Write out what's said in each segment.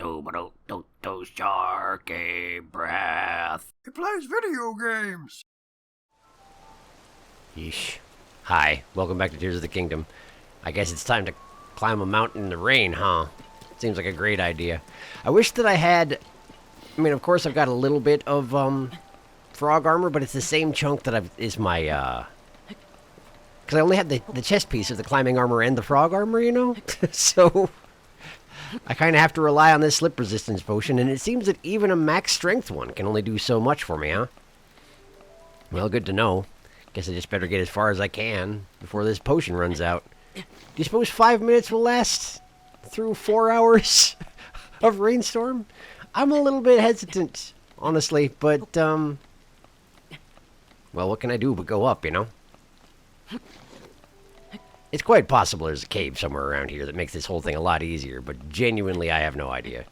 SharkyBreath. He plays video games. Yeesh. Hi, welcome back to Tears of the Kingdom. I guess it's time to climb a mountain in the rain, huh? Seems like a great idea. I wish that I had... I mean, of course I've got a little bit of, frog armor, but it's the same chunk that is my, because I only have the chest piece of the climbing armor and the frog armor, you know? So... I kind of have to rely on this slip resistance potion, and it seems that even a max strength one can only do so much for me, huh? Well, good to know. Guess I just better get as far as I can before this potion runs out. Do you suppose 5 minutes will last through 4 hours of rainstorm? I'm a little bit hesitant, honestly, but, well, what can I do but go up, you know? It's quite possible there's a cave somewhere around here that makes this whole thing a lot easier, but genuinely I have no idea.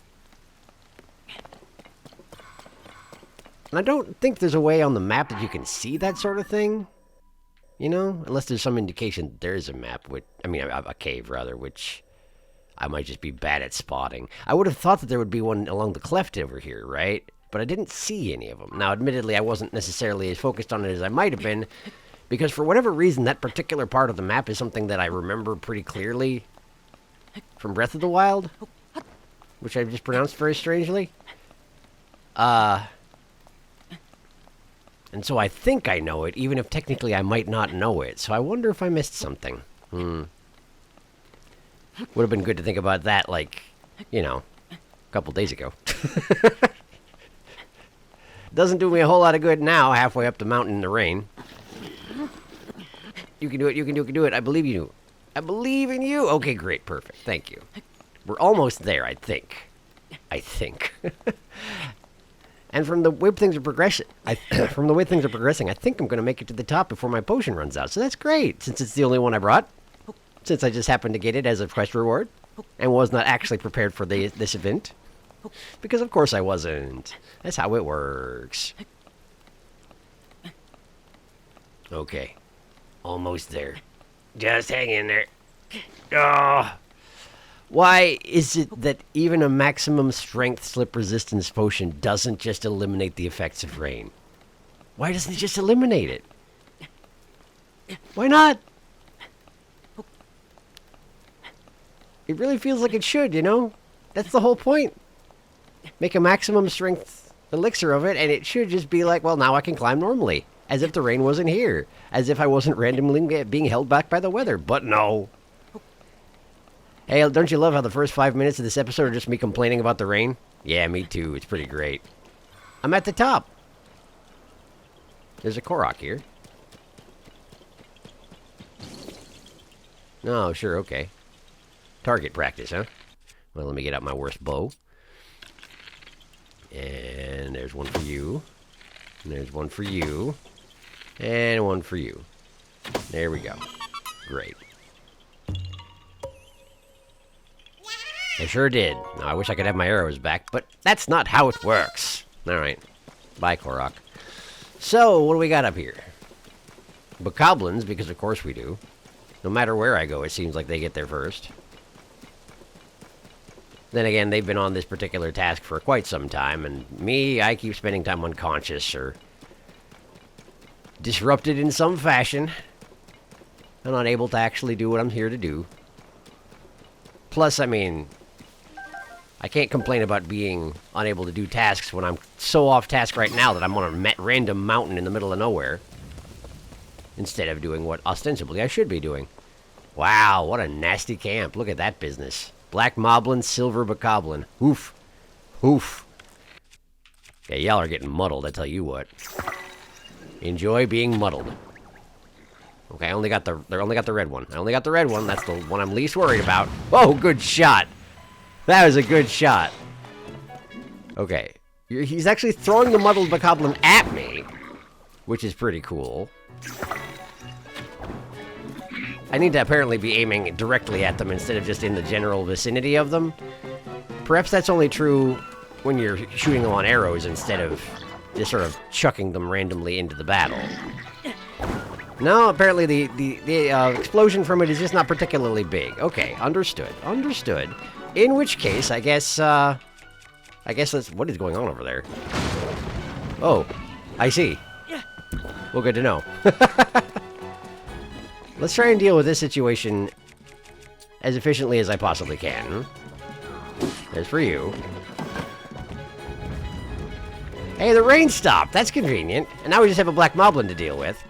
And I don't think there's a way on the map that you can see that sort of thing. You know? Unless there's some indication that there is a map, a cave, rather, which I might just be bad at spotting. I would have thought that there would be one along the cleft over here, right? But I didn't see any of them. Now, admittedly, I wasn't necessarily as focused on it as I might have been, because for whatever reason, that particular part of the map is something that I remember pretty clearly from Breath of the Wild, which I've just pronounced very strangely. And so I think I know it, even if technically I might not know it. So I wonder if I missed something. Would have been good to think about that, like, you know, a couple days ago. Doesn't do me a whole lot of good now, halfway up the mountain in the rain. You can do it, you can do it. I believe you. I believe in you. Okay, great, perfect. Thank you. We're almost there, I think. And from the way things are progressing, I think I'm going to make it to the top before my potion runs out. So that's great, since it's the only one I brought. Since I just happened to get it as a quest reward, and was not actually prepared for this event. Because of course I wasn't. That's how it works. Okay. Almost there. Just hang in there. Oh. Why is it that even a maximum strength slip resistance potion doesn't just eliminate the effects of rain? Why doesn't it just eliminate it? Why not? It really feels like it should, you know? That's the whole point. Make a maximum strength elixir of it, and it should just be like, well, now I can climb normally. As if the rain wasn't here. As if I wasn't randomly being held back by the weather. But no. Hey, don't you love how the first 5 minutes of this episode are just me complaining about the rain? Yeah, me too. It's pretty great. I'm at the top. There's a Korok here. Oh, sure, okay. Target practice, huh? Well, let me get out my worst bow. And there's one for you. And there's one for you. And one for you. There we go. Great. I sure did. Now, I wish I could have my arrows back, but that's not how it works. Alright. Bye, Korok. So, what do we got up here? Bokoblins, because of course we do. No matter where I go, it seems like they get there first. Then again, they've been on this particular task for quite some time, and me, I keep spending time unconscious or disrupted in some fashion and unable to actually do what I'm here to do. Plus, I mean, I can't complain about being unable to do tasks when I'm so off task right now that I'm on a random mountain in the middle of nowhere instead of doing what ostensibly I should be doing. Wow, what a nasty camp. Look at that business. Black Moblin, Silver Bokoblin. Oof. Oof. Yeah, y'all are getting muddled, I tell you what. Enjoy being muddled. Okay, I only got the red one. I only got the red one. That's the one I'm least worried about. Oh, good shot. That was a good shot. Okay. He's actually throwing the muddled Bokoblin at me, which is pretty cool. I need to apparently be aiming directly at them instead of just in the general vicinity of them. Perhaps that's only true when you're shooting them on arrows instead of just sort of chucking them randomly into the battle. No, apparently the explosion from it is just not particularly big. Okay, understood. Understood. In which case, I guess, I guess that's... What is going on over there? Oh, I see. Well, good to know. Let's try and deal with this situation as efficiently as I possibly can. As for you. Hey, the rain stopped! That's convenient. And now we just have a black moblin to deal with.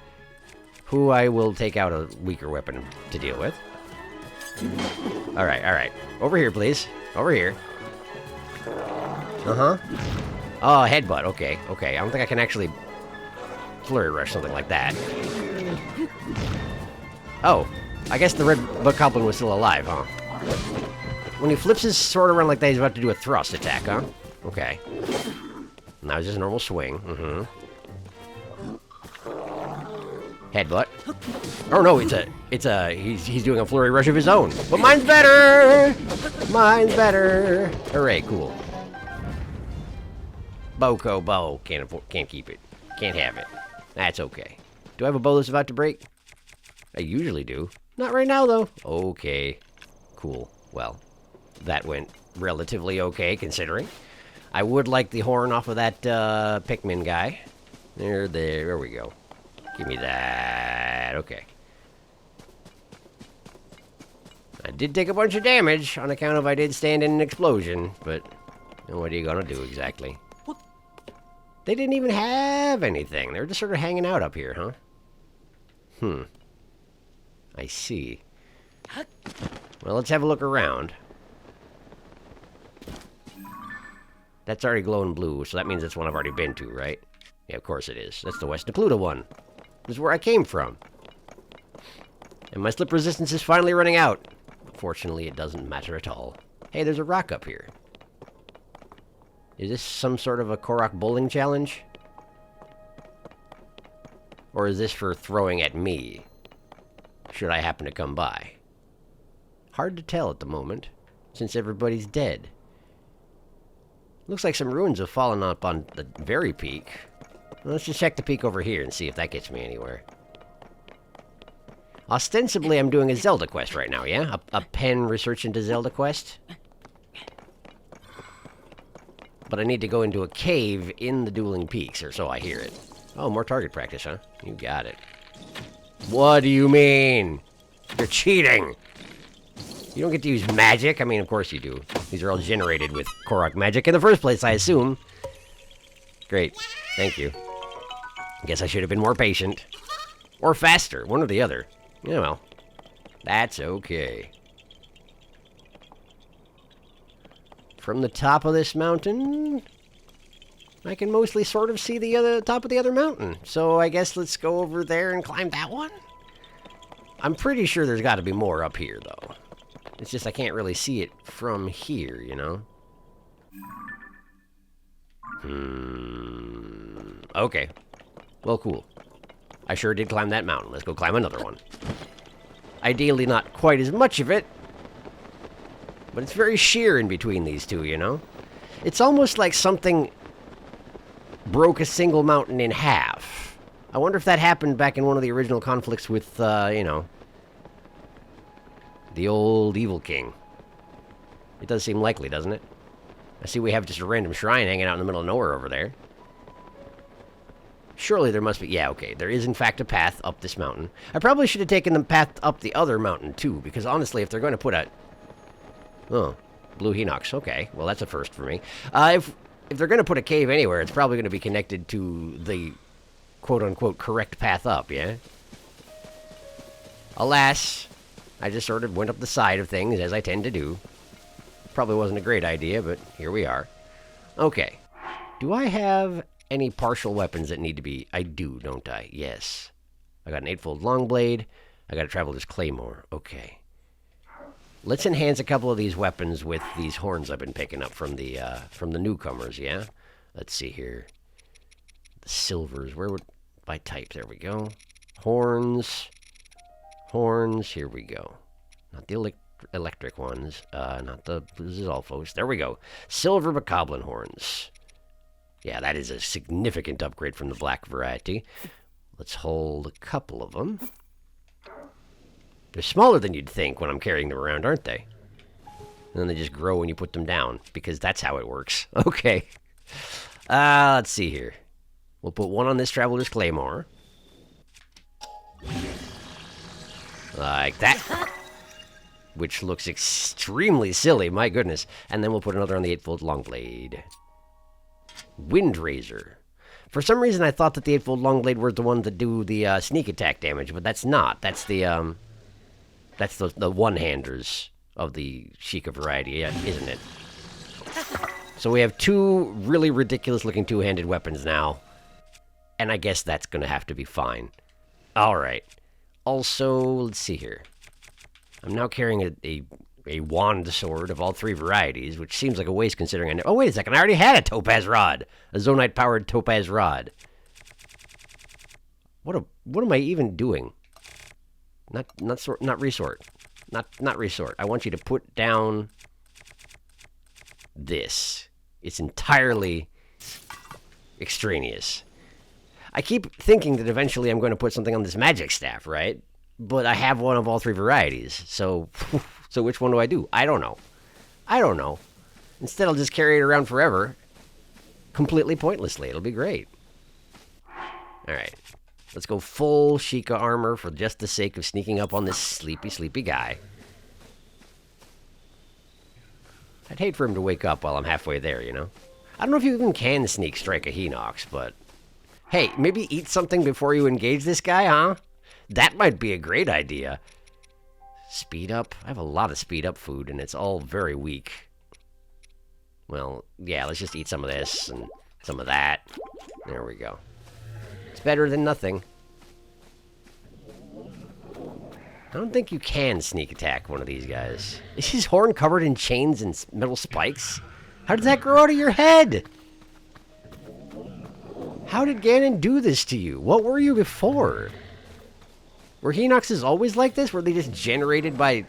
Who I will take out a weaker weapon to deal with. Alright, alright. Over here, please. Over here. Uh-huh. Oh, headbutt. Okay, okay. I don't think I can actually flurry rush something like that. Oh. I guess the red bokoblin was still alive, huh? When he flips his sword around like that, he's about to do a thrust attack, huh? Okay. Now it's just a normal swing. Mm-hmm. Headbutt. Oh no, he's doing a flurry rush of his own. But mine's better! Mine's better! Hooray, cool. Boko bow. Can't keep it. Can't have it. That's okay. Do I have a bow that's about to break? I usually do. Not right now, though. Okay. Cool. Well, that went relatively okay, considering. I would like the horn off of that Pikmin guy. There we go. Give me that. Okay. I did take a bunch of damage on account of I did stand in an explosion, but what are you gonna do exactly? They didn't even have anything. They were just sort of hanging out up here, huh? I see. Well, let's have a look around. That's already glowing blue, so that means it's one I've already been to, right? Yeah, of course it is. That's the West Pluto one. This is where I came from. And my slip resistance is finally running out. Fortunately, it doesn't matter at all. Hey, there's a rock up here. Is this some sort of a Korok bowling challenge? Or is this for throwing at me? Should I happen to come by? Hard to tell at the moment, since everybody's dead. Looks like some ruins have fallen up on the very peak. Let's just check the peak over here and see if that gets me anywhere. Ostensibly, I'm doing a Zelda quest right now, yeah? A pen research into Zelda quest? But I need to go into a cave in the Dueling Peaks, or so I hear it. Oh, more target practice, huh? You got it. What do you mean? You're cheating! You don't get to use magic. I mean, of course you do. These are all generated with Korok magic in the first place, I assume. Great. Thank you. Guess I should have been more patient. Or faster. One or the other. Yeah, well. That's okay. From the top of this mountain, I can mostly sort of see the top of the other mountain. So I guess let's go over there and climb that one? I'm pretty sure there's got to be more up here, though. It's just I can't really see it from here, you know? Okay. Well, cool. I sure did climb that mountain. Let's go climb another one. Ideally not quite as much of it, but it's very sheer in between these two, you know? It's almost like something broke a single mountain in half. I wonder if that happened back in one of the original conflicts with, you know, the old Evil King. It does seem likely, doesn't it? I see we have just a random shrine hanging out in the middle of nowhere over there. Surely there must be... Yeah, okay. There is, in fact, a path up this mountain. I probably should have taken the path up the other mountain, too, because honestly, if they're going to put a... Oh, Blue Hinox. Okay, well, that's a first for me. If they're going to put a cave anywhere, it's probably going to be connected to the quote-unquote correct path up, yeah? Alas, I just sort of went up the side of things, as I tend to do. Probably wasn't a great idea, but here we are. Okay. Do I have any partial weapons that need to be... I do, don't I? Yes. I got an 8-fold long blade. I got a traveler's claymore. Okay. Let's enhance a couple of these weapons with these horns I've been picking up from the newcomers, yeah? Let's see here. The silvers. Where would... By type. There we go. Horns. Horns. Here we go. Not the electric ones. Not the Zolfos. There we go. Silver bokoblin horns. Yeah, that is a significant upgrade from the black variety. Let's hold a couple of them. They're smaller than you'd think when I'm carrying them around, aren't they? And then they just grow when you put them down, because that's how it works. Okay. Let's see here. We'll put one on this Traveler's Claymore. Like that. Which looks extremely silly, my goodness. And then we'll put another on the 8-fold Longblade. Wind Razor. For some reason, I thought that the 8-fold Longblade were the one that do the sneak attack damage, but that's not. That's the one-handers of the Sheikah variety, isn't it? So we have two really ridiculous-looking two-handed weapons now. And I guess that's going to have to be fine. Alright. Also, let's see here. I'm now carrying a wand sword of all three varieties, which seems like a waste considering oh, wait a second. I already had a topaz rod. A Zonite-powered topaz rod. What am I even doing? Not resort. Not resort. I want you to put down this. It's entirely extraneous. I keep thinking that eventually I'm going to put something on this magic staff, right? But I have one of all three varieties, so which one do I do? I don't know. Instead, I'll just carry it around forever, completely pointlessly. It'll be great. All right, let's go full Sheikah armor for just the sake of sneaking up on this sleepy guy. I'd hate for him to wake up while I'm halfway there, you know? I don't know if you even can sneak strike a Hinox, but hey, maybe eat something before you engage this guy, huh? That might be a great idea. Speed up? I have a lot of speed up food, and it's all very weak. Well, yeah, let's just eat some of this and some of that. There we go. It's better than nothing. I don't think you can sneak attack one of these guys. Is his horn covered in chains and metal spikes? How did that grow out of your head? How did Ganon do this to you? What were you before? Were Hinoxes always like this? Were they just generated by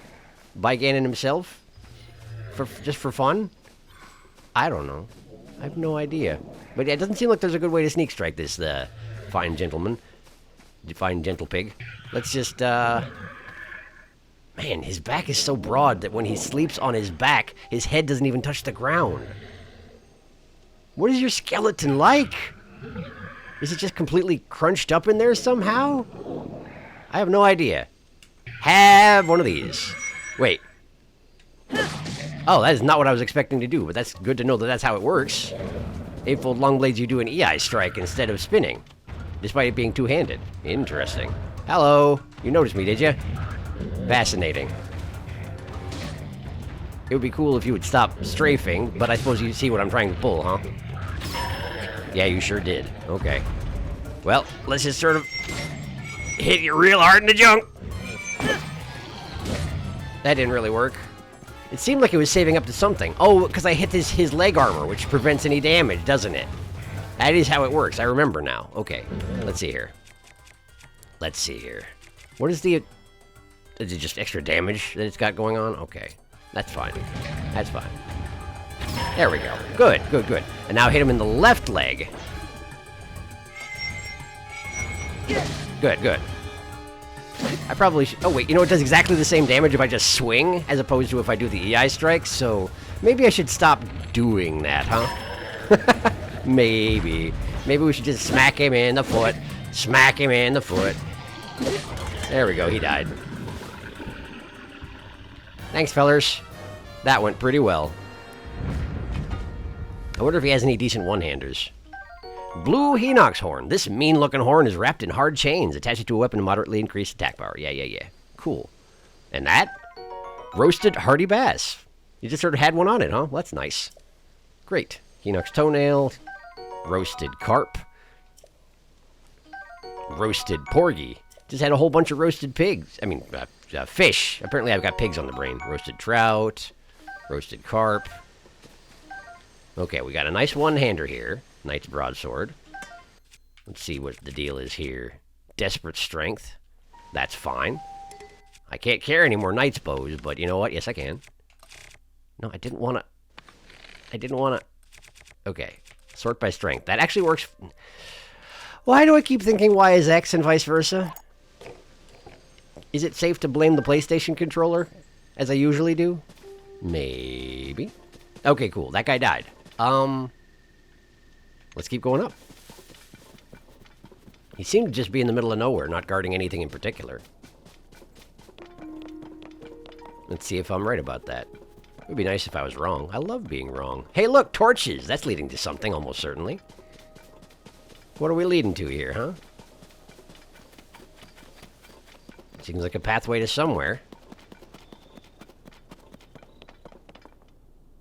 Ganon himself? Just for fun? I don't know. I have no idea. But yeah, it doesn't seem like there's a good way to sneak strike this fine gentleman. Fine gentle pig. Let's just, Man, his back is so broad that when he sleeps on his back, his head doesn't even touch the ground. What is your skeleton like? Is it just completely crunched up in there somehow? I have no idea. Have one of these. Wait. Oh, that is not what I was expecting to do, but that's good to know that that's how it works. 8-fold Longblades, you do an EI strike instead of spinning, despite it being two-handed. Interesting. Hello. You noticed me, did you? Fascinating. It would be cool if you would stop strafing, but I suppose you see what I'm trying to pull, huh? Yeah, you sure did. Okay. Well, let's just sort of hit you real hard in the junk. That didn't really work. It seemed like it was saving up to something. Oh, because I hit his leg armor, which prevents any damage, doesn't it? That is how it works. I remember now. Okay, let's see here. Let's see here. What is the... Is it just extra damage that it's got going on? Okay, that's fine. That's fine. There we go. Good, good, good. And now hit him in the left leg. Good, good. I probably should... Oh, wait, you know, it does exactly the same damage if I just swing, as opposed to if I do the EI strike, so maybe I should stop doing that, huh? Maybe. Maybe we should just smack him in the foot. Smack him in the foot. There we go, he died. Thanks, fellers. That went pretty well. I wonder if he has any decent one-handers. Blue Hinox horn. This mean-looking horn is wrapped in hard chains, attached to a weapon to moderately increase attack power. Yeah. Cool. And that? Roasted hardy bass. You just sort of had one on it, huh? Well, that's nice. Great. Hinox toenail. Roasted carp. Roasted porgy. Just had a whole bunch of roasted pigs. I mean, fish. Apparently I've got pigs on the brain. Roasted trout. Roasted carp. Okay, we got a nice one-hander here. Knight's broadsword. Let's see what the deal is here. Desperate strength. That's fine. I can't carry any more knight's bows, but you know what? Yes, I can. No, I didn't want to... Okay. Sort by strength. That actually works... Why do I keep thinking Y is X and vice versa? Is it safe to blame the PlayStation controller, as I usually do? Maybe. Okay, cool. That guy died. Let's keep going up. He seemed to just be in the middle of nowhere, not guarding anything in particular. Let's see if I'm right about that. It would be nice if I was wrong. I love being wrong. Hey, look, torches! That's leading to something, almost certainly. What are we leading to here, huh? Seems like a pathway to somewhere.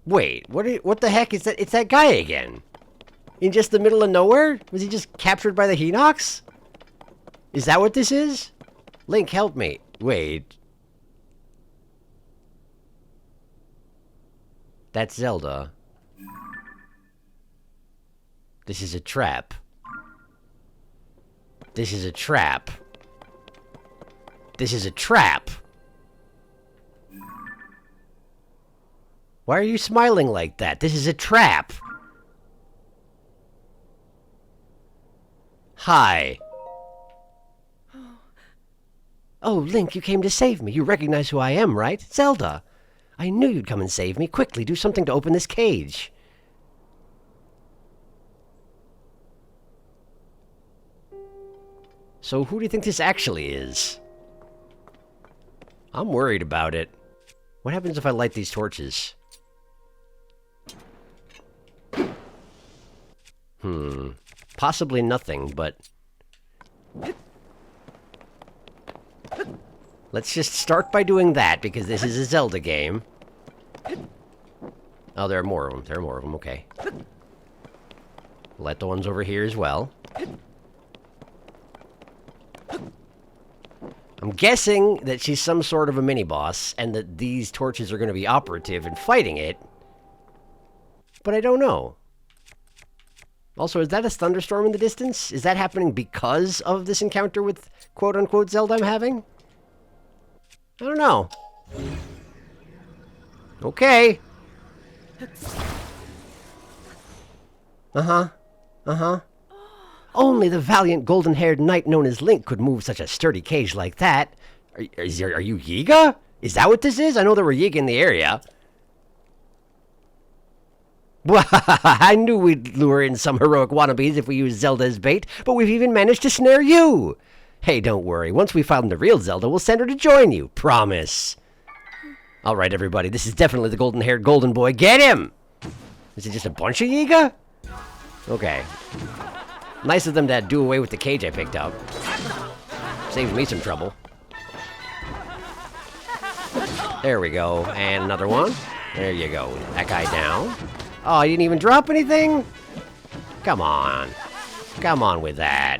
Wait, what the heck is that? It's that guy again. In just the middle of nowhere? Was he just captured by the Hinox? Is that what this is? Link, help me. Wait. That's Zelda. This is a trap. This is a trap. This is a trap. Why are you smiling like that? This is a trap. Hi. Oh, Link, you came to save me. You recognize who I am, right? Zelda. I knew you'd come and save me. Quickly, do something to open this cage. So who do you think this actually is? I'm worried about it. What happens if I light these torches? Possibly nothing, but... Let's just start by doing that, because this is a Zelda game. Oh, there are more of them. There are more of them, okay. Light the ones over here as well. I'm guessing that she's some sort of a mini-boss, and that these torches are going to be operative in fighting it. But I don't know. Also, is that a thunderstorm in the distance? Is that happening because of this encounter with quote-unquote Zelda I'm having? I don't know. Okay. Only the valiant golden-haired knight known as Link could move such a sturdy cage like that. Are you Yiga? Is that what this is? I know there were Yiga in the area. I knew we'd lure in some heroic wannabes if we used Zelda as bait, but we've even managed to snare you. Hey, don't worry. Once we find the real Zelda, we'll send her to join you. Promise. All right, everybody. This is definitely the golden-haired golden boy. Get him! Is it just a bunch of Yiga? Okay. Nice of them to do away with the cage I picked up. Saves me some trouble. There we go. And another one. There you go. That guy down. Oh, you didn't even drop anything? Come on. Come on with that.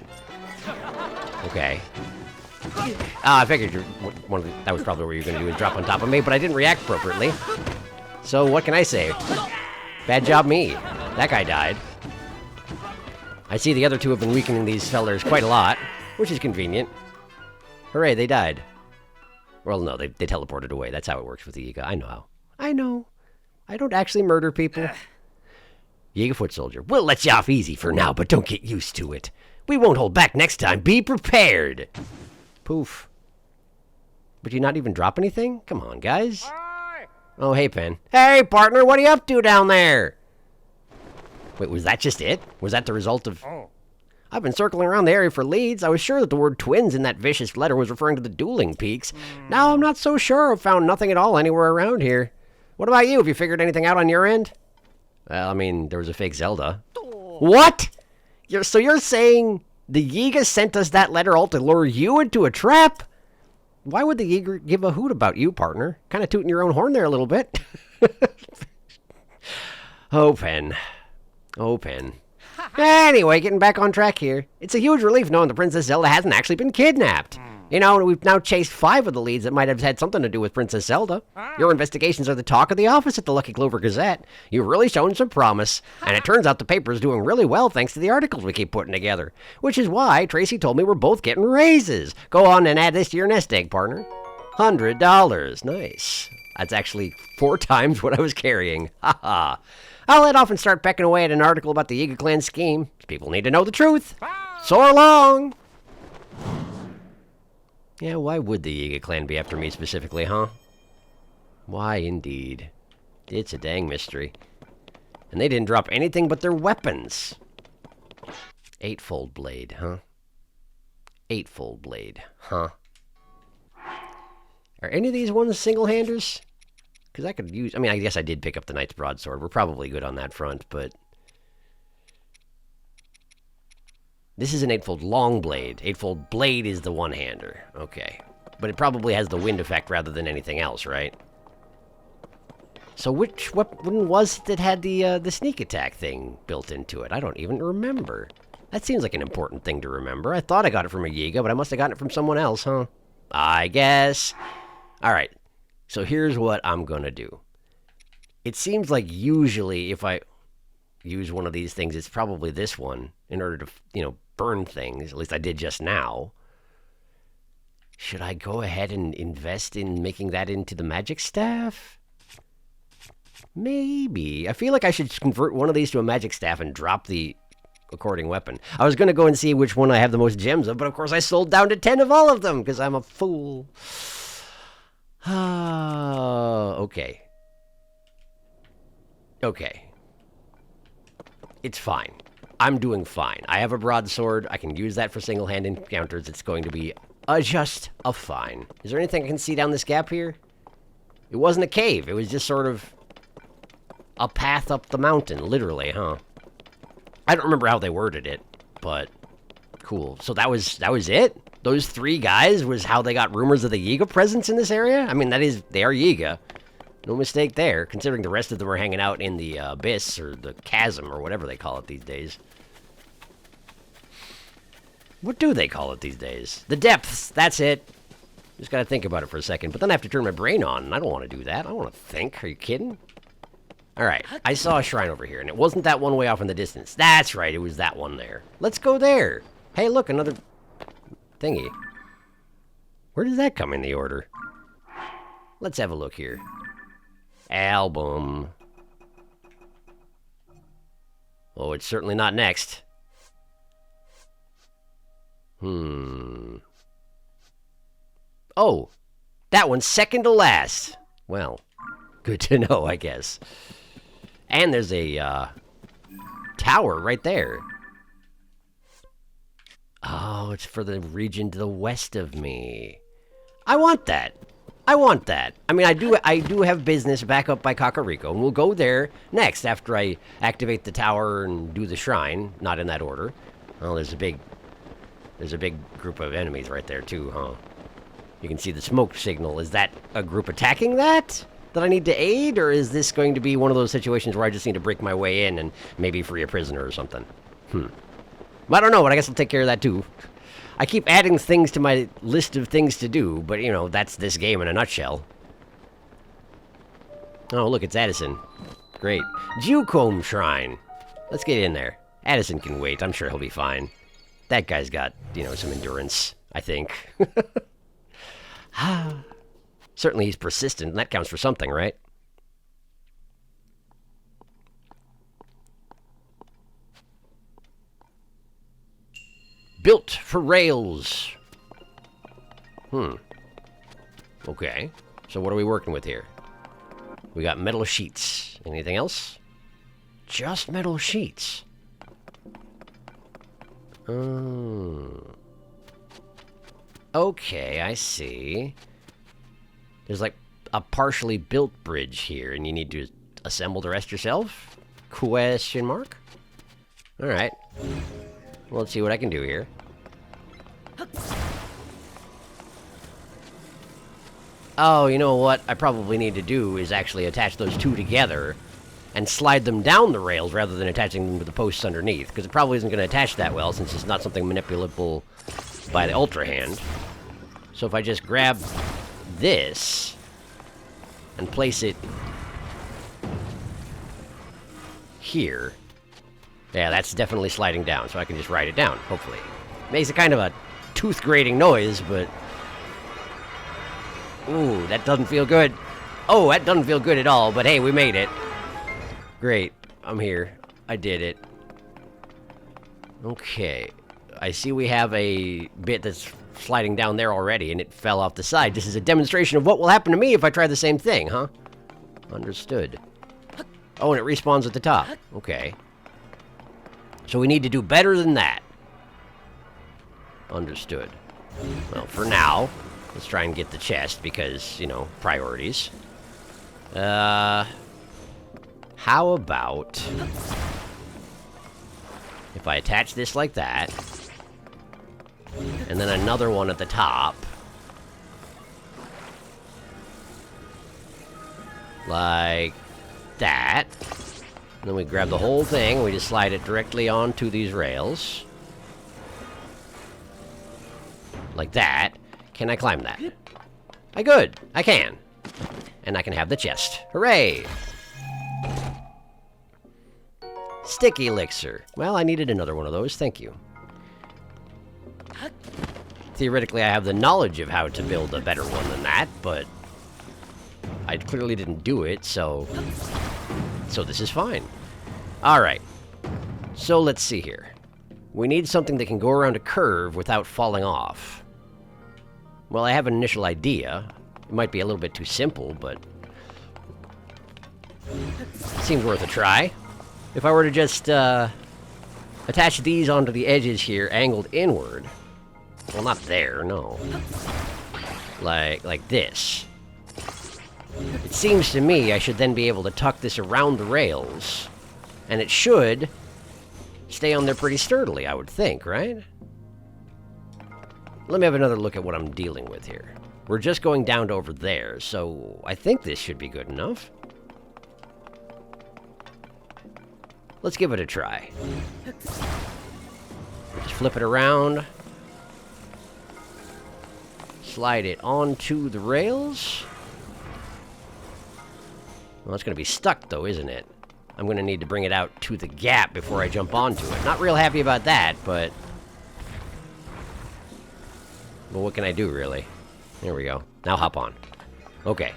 Okay. I figured that was probably what you were going to do, is drop on top of me, but I didn't react appropriately. So what can I say? Bad job me. That guy died. I see the other two have been weakening these fellers quite a lot, which is convenient. Hooray, they died. Well, no, they teleported away. That's how it works with the Yiga. I know how. I know. I don't actually murder people. Yiga foot soldier. We'll let you off easy for now, but don't get used to it. We won't hold back next time. Be prepared. Poof. But you not even drop anything? Come on, guys. Hi. Oh, hey, Pen. Hey, partner, what are you up to down there? Wait, was that just it? Was that the result of... Oh. I've been circling around the area for leads. I was sure that the word twins in that vicious letter was referring to the dueling peaks. Now I'm not so sure. I've found nothing at all anywhere around here. What about you? Have you figured anything out on your end? Well, I mean, there was a fake Zelda. What? So you're saying the Yiga sent us that letter all to lure you into a trap? Why would the Yiga give a hoot about you, partner? Kind of tooting your own horn there a little bit. Oh, Pen. Oh, Pen. Anyway, getting back on track here. It's a huge relief knowing the Princess Zelda hasn't actually been kidnapped. You know, we've now chased 5 of the leads that might have had something to do with Princess Zelda. Your investigations are the talk of the office at the Lucky Clover Gazette. You've really shown some promise, and it turns out the paper's doing really well thanks to the articles we keep putting together. Which is why Tracy told me we're both getting raises. Go on and add this to your nest egg, partner. $100. Nice. That's actually 4 times what I was carrying. Haha. I'll head off and start pecking away at an article about the Yiga clan scheme. People need to know the truth. So long! Yeah, why would the Yiga clan be after me specifically, huh? Why indeed? It's a dang mystery. And they didn't drop anything but their weapons. Eightfold blade, huh? Eightfold blade, huh? Are any of these ones single-handers? Because I could use... I mean, I guess I did pick up the Knight's Broadsword. We're probably good on that front, but... This is an eightfold long blade. Eightfold blade is the one-hander. Okay. But it probably has the wind effect rather than anything else, right? So which weapon was it that had the sneak attack thing built into it? I don't even remember. That seems like an important thing to remember. I thought I got it from a Yiga, but I must have gotten it from someone else, huh? I guess. Alright. So here's what I'm gonna do. It seems like usually if I use one of these things, it's probably this one in order to, you know, burn things. At least I did just now. Should I go ahead and invest in making that into the magic staff? Maybe. I feel like I should convert one of these to a magic staff and drop the according weapon. I was going to go and see which one I have the most gems of, but of course I sold down to 10 of all of them because I'm a fool. Okay. Okay. It's fine. I'm doing fine. I have a broadsword. I can use that for single-hand encounters. It's going to be just a fine. Is there anything I can see down this gap here? It wasn't a cave. It was just sort of a path up the mountain, literally, huh? I don't remember how they worded it, but cool. So that was it? Those 3 guys was how they got rumors of the Yiga presence in this area? I mean, they are Yiga. No mistake there, considering the rest of them are hanging out in the abyss, or the chasm, or whatever they call it these days. What do they call it these days? The depths, that's it. Just gotta think about it for a second, but then I have to turn my brain on, and I don't want to do that. I want to think. Are you kidding? Alright, I saw a shrine over here, and it wasn't that one way off in the distance. That's right, it was that one there. Let's go there. Hey, look, another thingy. Where does that come in the order? Let's have a look here. Album. Oh, it's certainly not next. Oh, that one's second to last. Well, good to know, I guess. And there's a tower right there. Oh, it's for the region to the west of me. I want that. I want that. I mean, I do have business back up by Kakariko, and we'll go there next after I activate the tower and do the shrine. Not in that order. Oh, there's a big group of enemies right there too, huh? You can see the smoke signal. Is that a group attacking that I need to aid, or is this going to be one of those situations where I just need to break my way in and maybe free a prisoner or something? Well, I don't know, but I guess I'll take care of that too. I keep adding things to my list of things to do, but, you know, that's this game in a nutshell. Oh, look, it's Addison. Great. Dewcomb Shrine. Let's get in there. Addison can wait. I'm sure he'll be fine. That guy's got, you know, some endurance, I think. Certainly he's persistent, and that counts for something, right? Built for rails. Okay. So what are we working with here? We got metal sheets. Anything else? Just metal sheets. Okay, I see. There's like a partially built bridge here, and you need to assemble the rest yourself? Question mark? Alright. Well, let's see what I can do here. Oh, you know what I probably need to do is actually attach those two together and slide them down the rails rather than attaching them to the posts underneath, because it probably isn't going to attach that well since it's not something manipulable by the Ultra Hand. So if I just grab this and place it here, yeah, that's definitely sliding down, so I can just ride it down, hopefully. Makes a kind of a tooth-grating noise, but... Ooh, that doesn't feel good. Oh, that doesn't feel good at all, but hey, we made it. Great, I'm here. I did it. Okay, I see we have a bit that's sliding down there already, and it fell off the side. This is a demonstration of what will happen to me if I try the same thing, huh? Understood. Oh, and it respawns at the top. Okay. So we need to do better than that. Understood. Well, for now, let's try and get the chest because, you know, priorities. How about if I attach this like that, and then another one at the top, like that, and then we grab the whole thing, and we just slide it directly onto these rails. Like that. Can I climb that? I could. I can. And I can have the chest. Hooray! Sticky elixir. Well, I needed another one of those. Thank you. Theoretically, I have the knowledge of how to build a better one than that, but I clearly didn't do it, so this is fine. Alright. So let's see here. We need something that can go around a curve without falling off. Well, I have an initial idea. It might be a little bit too simple, but seems worth a try. If I were to just attach these onto the edges here, angled inward. Well, not there, no. Like this. It seems to me I should then be able to tuck this around the rails, and it should stay on there pretty sturdily, I would think, right? Let me have another look at what I'm dealing with here. We're just going down to over there, so I think this should be good enough. Let's give it a try. Just flip it around. Slide it onto the rails. Well, it's going to be stuck, though, isn't it? I'm going to need to bring it out to the gap before I jump onto it. Not real happy about that, but what can I do, really? There we go. Now hop on. Okay.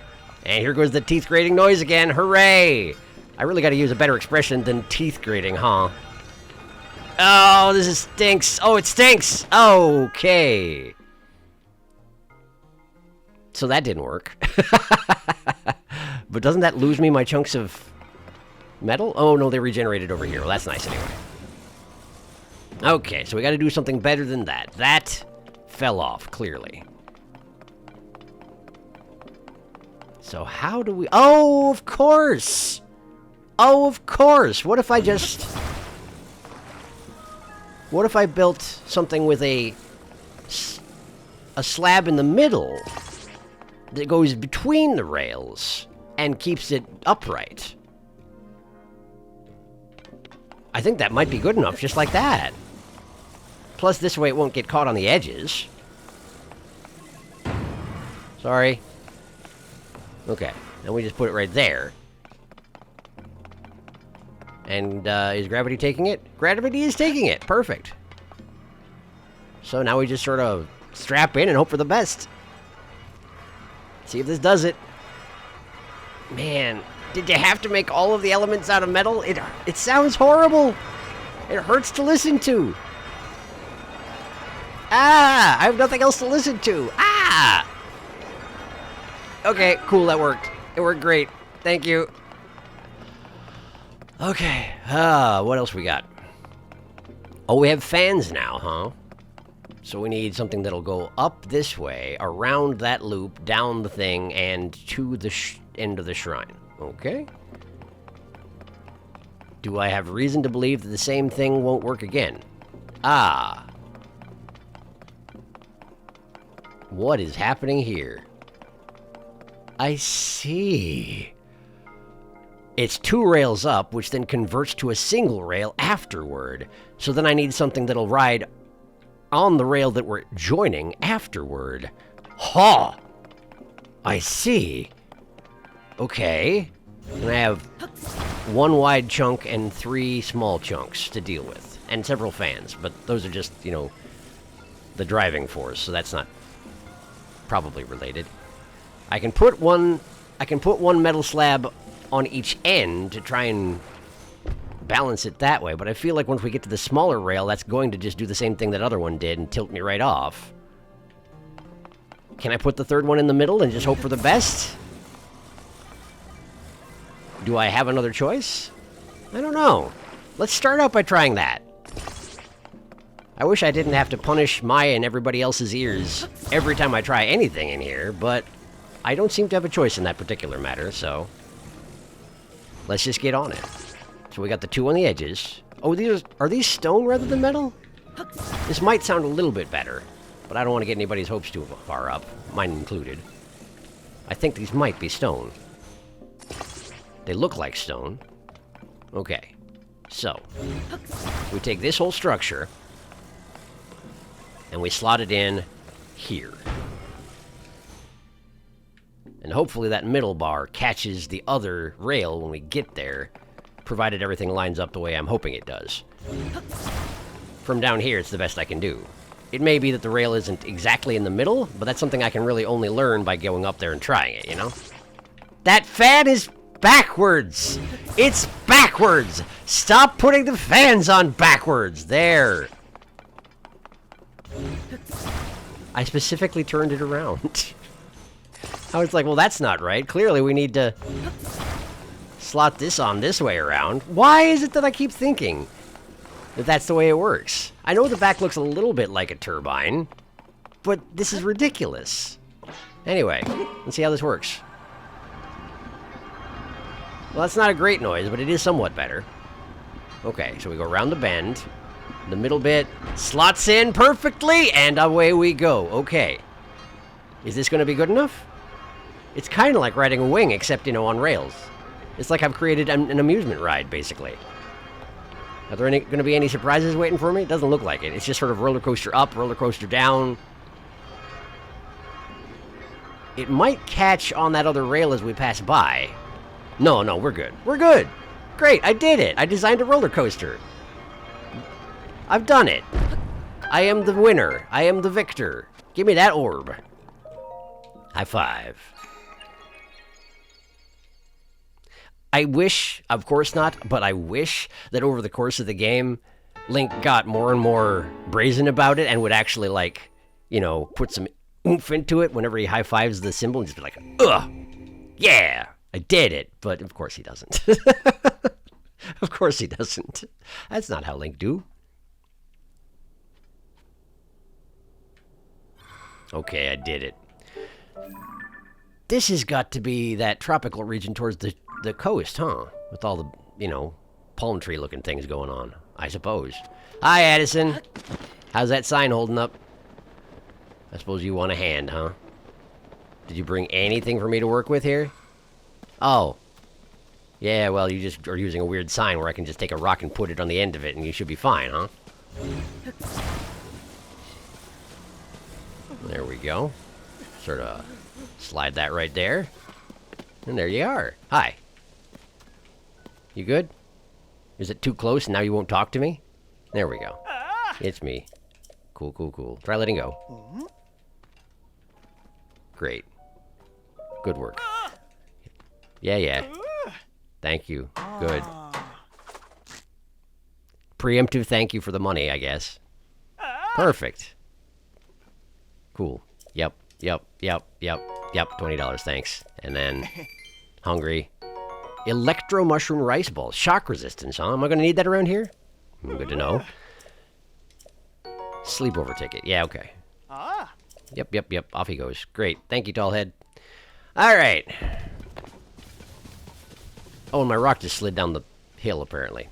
And here goes the teeth grating noise again. Hooray! I really got to use a better expression than teeth grating, huh? Oh, this stinks. Oh, it stinks. Okay. So that didn't work. But doesn't that lose me my chunks of metal? Oh, no, they regenerated over here. Well, that's nice anyway. Okay, so we got to do something better than that. That fell off, clearly. So how do we... Oh, of course! Oh, of course! What if I just... What if I built something with a slab in the middle that goes between the rails and keeps it upright? I think that might be good enough, just like that. Plus, this way it won't get caught on the edges. Sorry. Okay, and we just put it right there. And, is gravity taking it? Gravity is taking it! Perfect. So now we just sort of strap in and hope for the best. See if this does it. Man, did you have to make all of the elements out of metal? It sounds horrible! It hurts to listen to! Ah! I have nothing else to listen to! Ah! Okay, cool, that worked. It worked great. Thank you. Okay, what else we got? Oh, we have fans now, huh? So we need something that'll go up this way, around that loop, down the thing, and to the end of the shrine. Okay. Do I have reason to believe that the same thing won't work again? Ah. What is happening here? I see. It's 2 rails up, which then converts to a single rail afterward. So then I need something that'll ride on the rail that we're joining afterward. Ha! I see. Okay. And I have 1 wide chunk and 3 small chunks to deal with. And several fans, but those are just, you know, the driving force, so that's not probably related. I can put one metal slab on each end to try and balance it that way, but I feel like once we get to the smaller rail, that's going to just do the same thing that other one did and tilt me right off. Can I put the 3rd one in the middle and just hope for the best? Do I have another choice? I don't know. Let's start out by trying that. I wish I didn't have to punish my and everybody else's ears every time I try anything in here, but I don't seem to have a choice in that particular matter, so let's just get on it. So we got the 2 on the edges. Oh, are these stone rather than metal? This might sound a little bit better, but I don't want to get anybody's hopes too far up, mine included. I think these might be stone. They look like stone. Okay, so we take this whole structure and we slot it in here. And hopefully that middle bar catches the other rail when we get there, provided everything lines up the way I'm hoping it does. From down here, it's the best I can do. It may be that the rail isn't exactly in the middle, but that's something I can really only learn by going up there and trying it, you know? That fan is backwards! It's backwards! Stop putting the fans on backwards! There! I specifically turned it around. I was like, well, that's not right. Clearly, we need to slot this on this way around. Why is it that I keep thinking that that's the way it works? I know the back looks a little bit like a turbine, but this is ridiculous. Anyway, let's see how this works. Well, that's not a great noise, but it is somewhat better. Okay, so we go around the bend. The middle bit slots in perfectly, and away we go. Okay. Is this going to be good enough? It's kind of like riding a wing, except, you know, on rails. It's like I've created an amusement ride, basically. Are there going to be any surprises waiting for me? It doesn't look like it. It's just sort of roller coaster up, roller coaster down. It might catch on that other rail as we pass by. No, we're good. We're good. Great, I did it. I designed a roller coaster. I've done it. I am the winner. I am the victor. Give me that orb. High five. I wish, of course not, but I wish that over the course of the game, Link got more and more brazen about it and would actually, like, you know, put some oomph into it whenever he high-fives the symbol and just be like, ugh, yeah, I did it. But of course he doesn't. Of course he doesn't. That's not how Link do. Okay, I did it. This has got to be that tropical region towards the coast, huh? With all the, you know, palm tree looking things going on, I suppose. Hi, Addison. How's that sign holding up? I suppose you want a hand, huh? Did you bring anything for me to work with here? Oh. Yeah, well, you just are using a weird sign where I can just take a rock and put it on the end of it and you should be fine, huh? There we go. Sort of slide that right there. And there you are. Hi. You good? Is it too close and now you won't talk to me? There we go. It's me. Cool. Try letting go. Great. Good work. Yeah. Thank you. Good. Preemptive thank you for the money, I guess. Perfect. Cool. Yep. $20, thanks. And then, hungry. Electro mushroom rice balls. Shock resistance, huh? Am I going to need that around here? Good to know. Sleepover ticket. Yeah, okay. Yep. Off he goes. Great. Thank you, Tallhead. All right. Oh, and my rock just slid down the hill, apparently.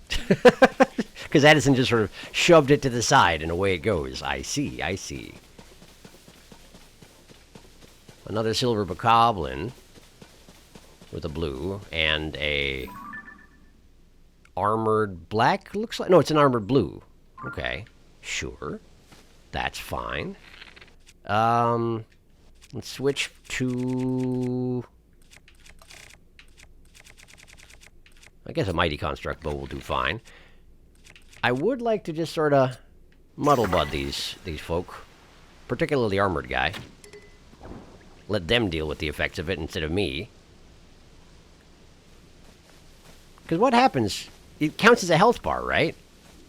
Because Addison just sort of shoved it to the side, and away it goes. I see. Another silver bokoblin with a blue and a armored black, looks like. No, it's an armored blue. Okay, sure. That's fine. Let's switch to, I guess a Mighty Construct bow will do fine. I would like to just sort of muddle-bud these folk, particularly the armored guy. Let them deal with the effects of it instead of me. Because what happens, it counts as a health bar, right?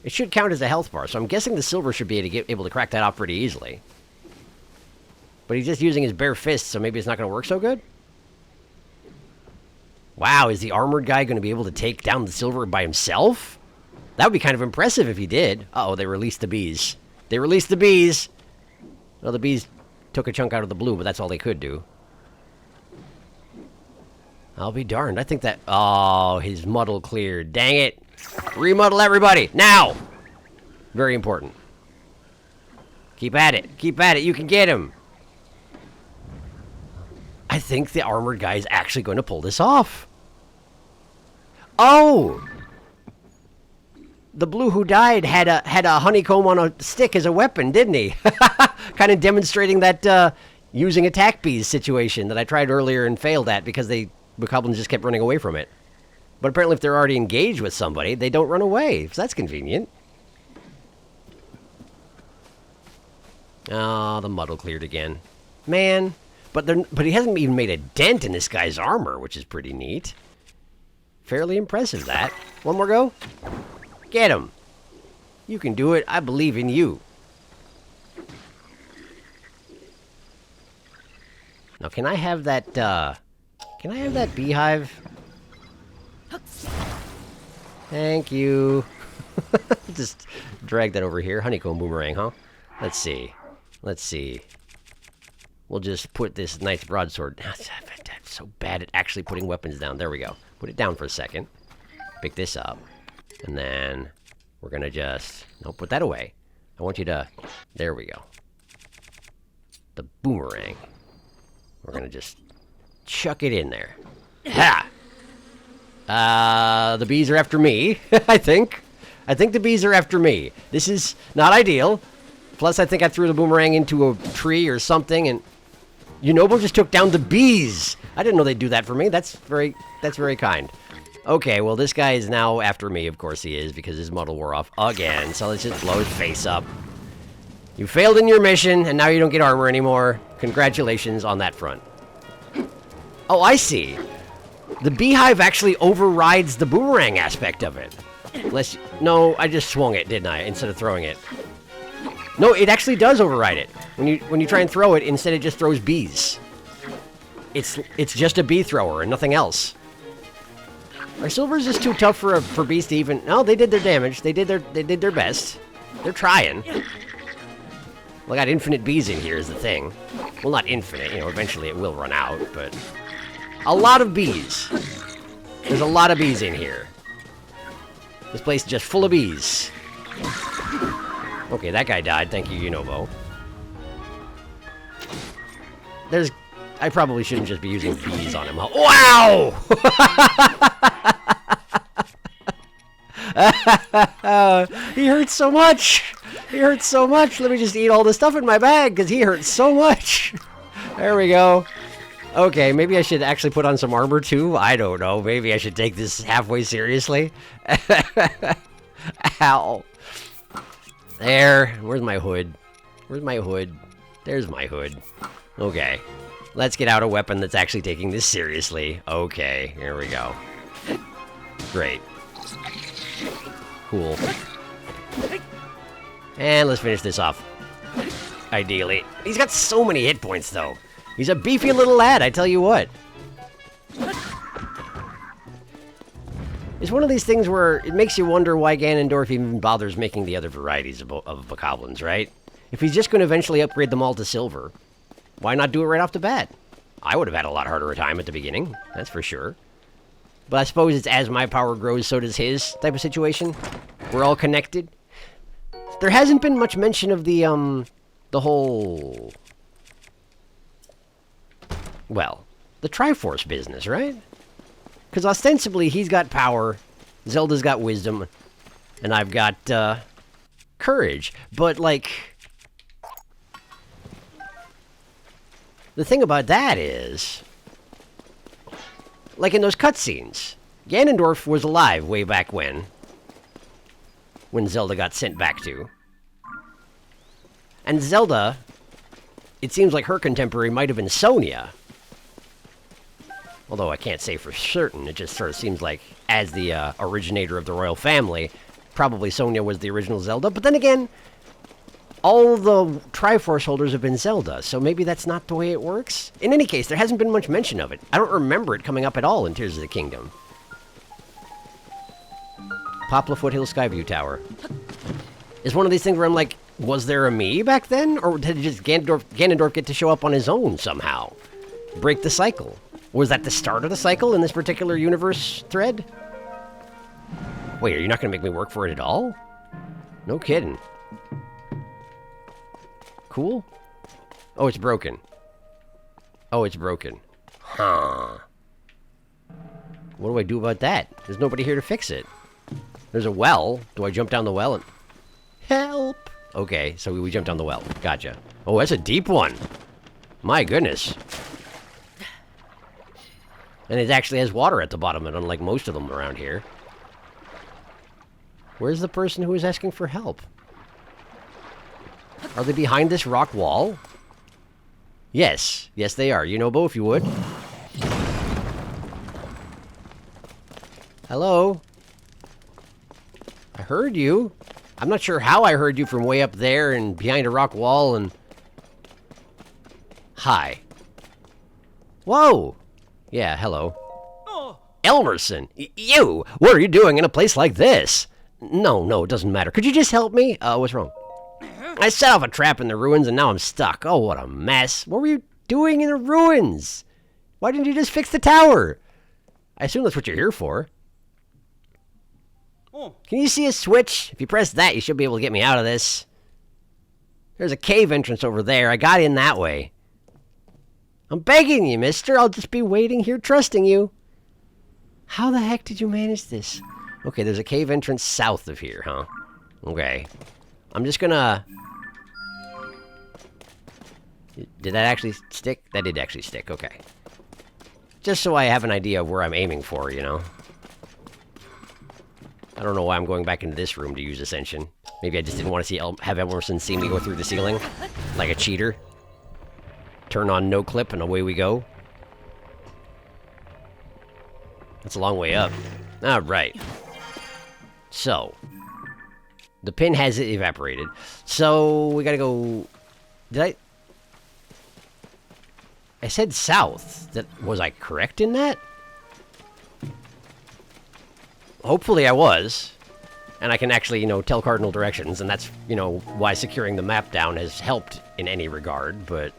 It should count as a health bar, so I'm guessing the silver should be able to crack that off pretty easily. But he's just using his bare fists, so maybe it's not going to work so good? Wow, is the armored guy going to be able to take down the silver by himself? That would be kind of impressive if he did. Uh-oh, they released the bees. They released the bees! Well, the bees took a chunk out of the blue, but that's all they could do. I'll be darned. I think that... Oh, his muddle cleared. Dang it. Remuddle everybody. Now! Very important. Keep at it. Keep at it. You can get him. I think the armored guy is actually going to pull this off. Oh! The blue who died had a honeycomb on a stick as a weapon, didn't he? Kind of demonstrating that using attack bees situation that I tried earlier and failed at because the goblins just kept running away from it. But apparently if they're already engaged with somebody, they don't run away. So that's convenient. Oh, the muddle cleared again. Man. But he hasn't even made a dent in this guy's armor, which is pretty neat. Fairly impressive, that. One more go? Get him. You can do it. I believe in you. Now, can I have that, beehive? Thank you. Just drag that over here. Honeycomb boomerang, huh? Let's see. Let's see. We'll just put this nice broadsword. I'm so bad at actually putting weapons down. There we go. Put it down for a second. Pick this up. And then we're going to just... No, put that away. I want you to... There we go. The boomerang. We're going to just chuck it in there. Ha! The bees are after me, I think. I think the bees are after me. This is not ideal. Plus, I think I threw the boomerang into a tree or something, and... Unobo just took down the bees! I didn't know they'd do that for me. That's very kind. Okay, well, this guy is now after me. Of course he is, because his muddle wore off again. So let's just blow his face up. You failed in your mission, and now you don't get armor anymore. Congratulations on that front. Oh, I see. The beehive actually overrides the boomerang aspect of it. No, I just swung it, didn't I, instead of throwing it. No, it actually does override it. When you try and throw it, instead it just throws bees. It's just a bee thrower and nothing else. Are silvers just too tough for bees to even... No, they did their damage. They did their best. They're trying. Well, I got infinite bees in here is the thing. Well, not infinite. You know, eventually it will run out, but... A lot of bees. There's a lot of bees in here. This place is just full of bees. Okay, that guy died. Thank you, Unobo. I probably shouldn't just be using bees on him. Wow! He hurts so much. He hurts so much. Let me just eat all the stuff in my bag because he hurts so much. There we go. Okay, maybe I should actually put on some armor too. I don't know. Maybe I should take this halfway seriously. Ow. There. Where's my hood? Where's my hood? There's my hood. Okay. Let's get out a weapon that's actually taking this seriously. Okay, here we go. Great. Cool. And let's finish this off. Ideally. He's got so many hit points, though. He's a beefy little lad, I tell you what. It's one of these things where it makes you wonder why Ganondorf even bothers making the other varieties of bokoblins, right? If he's just going to eventually upgrade them all to silver, why not do it right off the bat? I would have had a lot harder a time at the beginning, that's for sure. But I suppose it's as my power grows, so does his type of situation. We're all connected. There hasn't been much mention of the whole... Well, the Triforce business, right? Because ostensibly he's got power, Zelda's got wisdom, and I've got courage. But, like... The thing about that is... Like in those cutscenes, Ganondorf was alive way back when Zelda got sent back to. And Zelda, it seems like her contemporary might have been Sonia. Although I can't say for certain, it just sort of seems like, as the originator of the royal family, probably Sonia was the original Zelda. But then again, all the Triforce holders have been Zelda, so maybe that's not the way it works? In any case, there hasn't been much mention of it. I don't remember it coming up at all in Tears of the Kingdom. Poplar Foothill Skyview Tower. It's one of these things where I'm like, was there a me back then? Or did just Ganondorf get to show up on his own somehow? Break the cycle. Was that the start of the cycle in this particular universe thread? Wait, are you not going to make me work for it at all? No kidding. Cool. Oh, it's broken. Oh, it's broken. Huh. What do I do about that? There's nobody here to fix it. There's a well. Do I jump down the well and... Help! Okay, so we jump down the well. Gotcha. Oh, that's a deep one. My goodness. And it actually has water at the bottom, and unlike most of them around here. Where's the person who is asking for help? Are they behind this rock wall? Yes. Yes, they are. You know, Bo, if you would. Hello? I heard you. I'm not sure how I heard you from way up there and behind a rock wall and... Hi. Whoa! Yeah, hello. Oh. Elmerson! You! What are you doing in a place like this? No, it doesn't matter. Could you just help me? What's wrong? I set off a trap in the ruins and now I'm stuck. Oh, what a mess. What were you doing in the ruins? Why didn't you just fix the tower? I assume that's what you're here for. Oh. Can you see a switch? If you press that, you should be able to get me out of this. There's a cave entrance over there. I got in that way. I'm begging you, mister. I'll just be waiting here trusting you. How the heck did you manage this? Okay, there's a cave entrance south of here, huh? Okay. I'm just gonna... Did that actually stick? That did actually stick, okay. Just so I have an idea of where I'm aiming for, you know? I don't know why I'm going back into this room to use Ascension. Maybe I just didn't want to have Emerson see me go through the ceiling. Like a cheater. Turn on no clip and away we go. That's a long way up. Alright. So. The pin has evaporated. So, we gotta go... Did I said south. Was I correct in that? Hopefully I was. And I can actually, you know, tell cardinal directions. And that's, you know, why securing the map down has helped in any regard. But...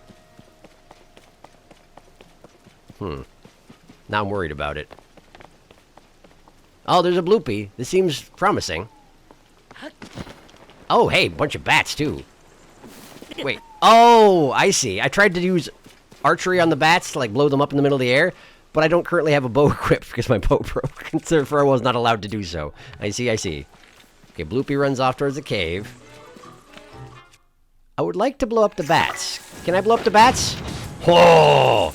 Now I'm worried about it. Oh, there's a bloopy. This seems promising. Oh, hey, bunch of bats, too. Wait. Oh, I see. I tried to use archery on the bats to, like, blow them up in the middle of the air, but I don't currently have a bow equipped because my bow broke, and therefore I was not allowed to do so. I see. Okay, bloopy runs off towards the cave. I would like to blow up the bats. Can I blow up the bats? Oh!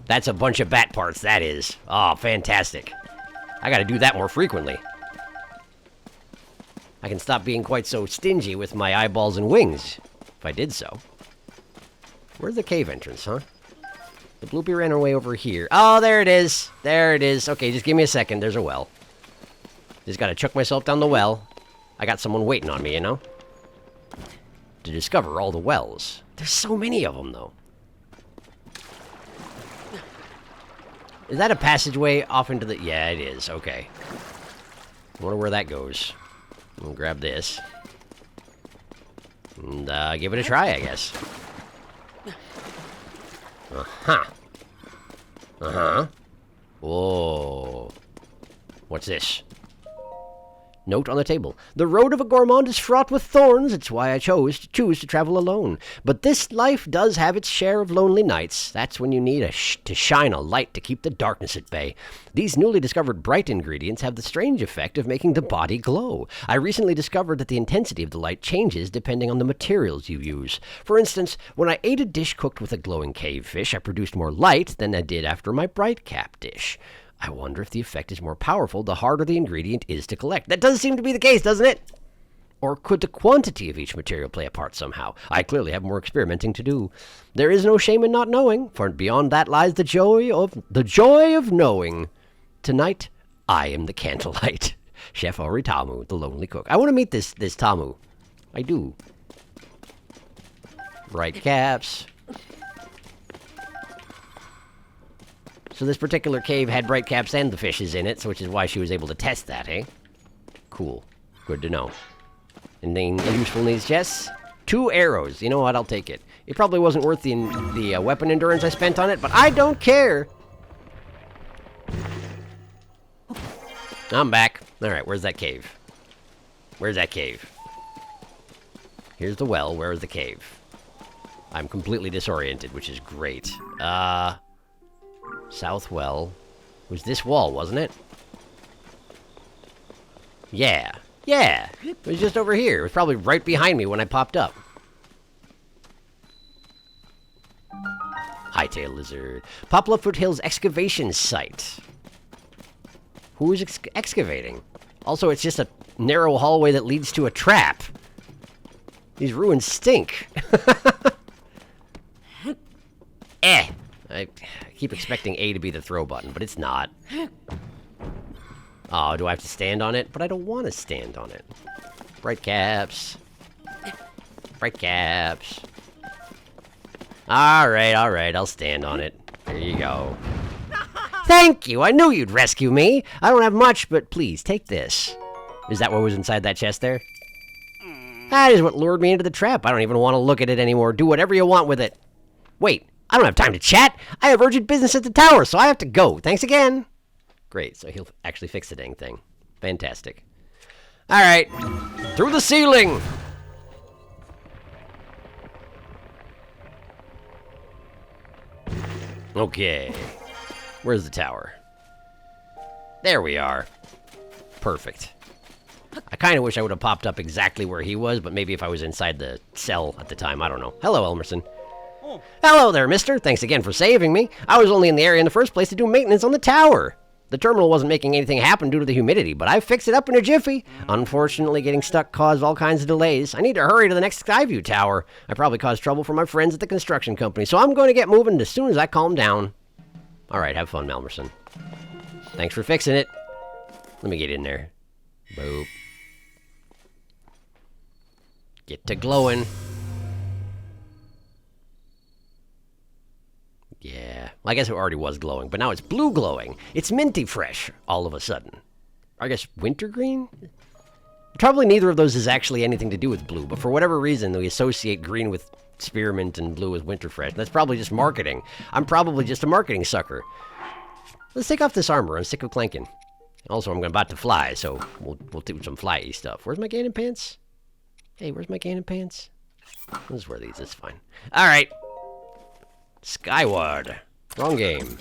That's a bunch of bat parts, that is. Oh, fantastic. I gotta do that more frequently. I can stop being quite so stingy with my eyeballs and wings, if I did so. Where's the cave entrance, huh? The bloopy ran away over here. Oh, there it is. There it is. Okay, just give me a second. There's a well. Just gotta chuck myself down the well. I got someone waiting on me, you know? To discover all the wells. There's so many of them, though. Is that a passageway off into the... Yeah, it is. Okay. I wonder where that goes. We'll grab this. And, give it a try, I guess. Uh-huh. Uh-huh. Whoa. What's this? Note on the table. The road of a gourmand is fraught with thorns. It's why I choose to travel alone. But this life does have its share of lonely nights. That's when you need to shine a light to keep the darkness at bay. These newly discovered bright ingredients have the strange effect of making the body glow. I recently discovered that the intensity of the light changes depending on the materials you use. For instance, when I ate a dish cooked with a glowing cave fish, I produced more light than I did after my bright cap dish. I wonder if the effect is more powerful the harder the ingredient is to collect. That does seem to be the case, doesn't it? Or could the quantity of each material play a part somehow? I clearly have more experimenting to do. There is no shame in not knowing, for beyond that lies the joy of knowing. Tonight, I am the candlelight. Chef Oritamu, the lonely cook. I want to meet this Tamu. I do. Bright caps. So this particular cave had bright caps and the fishes in it, so which is why she was able to test that, eh? Cool. Good to know. Anything useful in these chests? 2 arrows. You know what? I'll take it. It probably wasn't worth the weapon endurance I spent on it, but I don't care. I'm back. Alright, where's that cave? Where's that cave? Here's the well. Where is the cave? I'm completely disoriented, which is great. South well. It was this wall, wasn't it? Yeah. Yeah. It was just over here. It was probably right behind me when I popped up. Hightail lizard. Poplar Foothills excavation site. Who's excavating? Also, it's just a narrow hallway that leads to a trap. These ruins stink. I keep expecting A to be the throw button, but it's not. Oh, do I have to stand on it? But I don't want to stand on it. Bright caps. Bright caps. Alright, I'll stand on it. There you go. Thank you! I knew you'd rescue me! I don't have much, but please, take this. Is that what was inside that chest there? That is what lured me into the trap. I don't even want to look at it anymore. Do whatever you want with it. Wait, I don't have time to chat. I have urgent business at the tower, so I have to go. Thanks again. Great, so he'll actually fix the dang thing. Fantastic. Alright, through the ceiling! Okay. Where's the tower? There we are. Perfect. I kind of wish I would have popped up exactly where he was, but maybe if I was inside the cell at the time, I don't know. Hello, Elmerson. Oh. Hello there, mister. Thanks again for saving me. I was only in the area in the first place to do maintenance on the tower. The terminal wasn't making anything happen due to the humidity, but I fixed it up in a jiffy. Unfortunately, getting stuck caused all kinds of delays. I need to hurry to the next Skyview tower. I probably caused trouble for my friends at the construction company, so I'm going to get moving as soon as I calm down. All right, have fun, Melmerson. Thanks for fixing it. Let me get in there. Boop. Get to glowing. Yeah, well, I guess it already was glowing, but now it's blue glowing. It's minty fresh, all of a sudden. I guess wintergreen? Probably neither of those has actually anything to do with blue, but for whatever reason, we associate green with spearmint and blue with winter fresh. That's probably just marketing. I'm probably just a marketing sucker. Let's take off this armor. I'm sick of clanking. Also, I'm about to fly, so we'll do some fly-y stuff. Where's my Ganon pants? Hey, where's my Ganon pants? I'll just wear these. It's fine. All right. Skyward. Wrong game.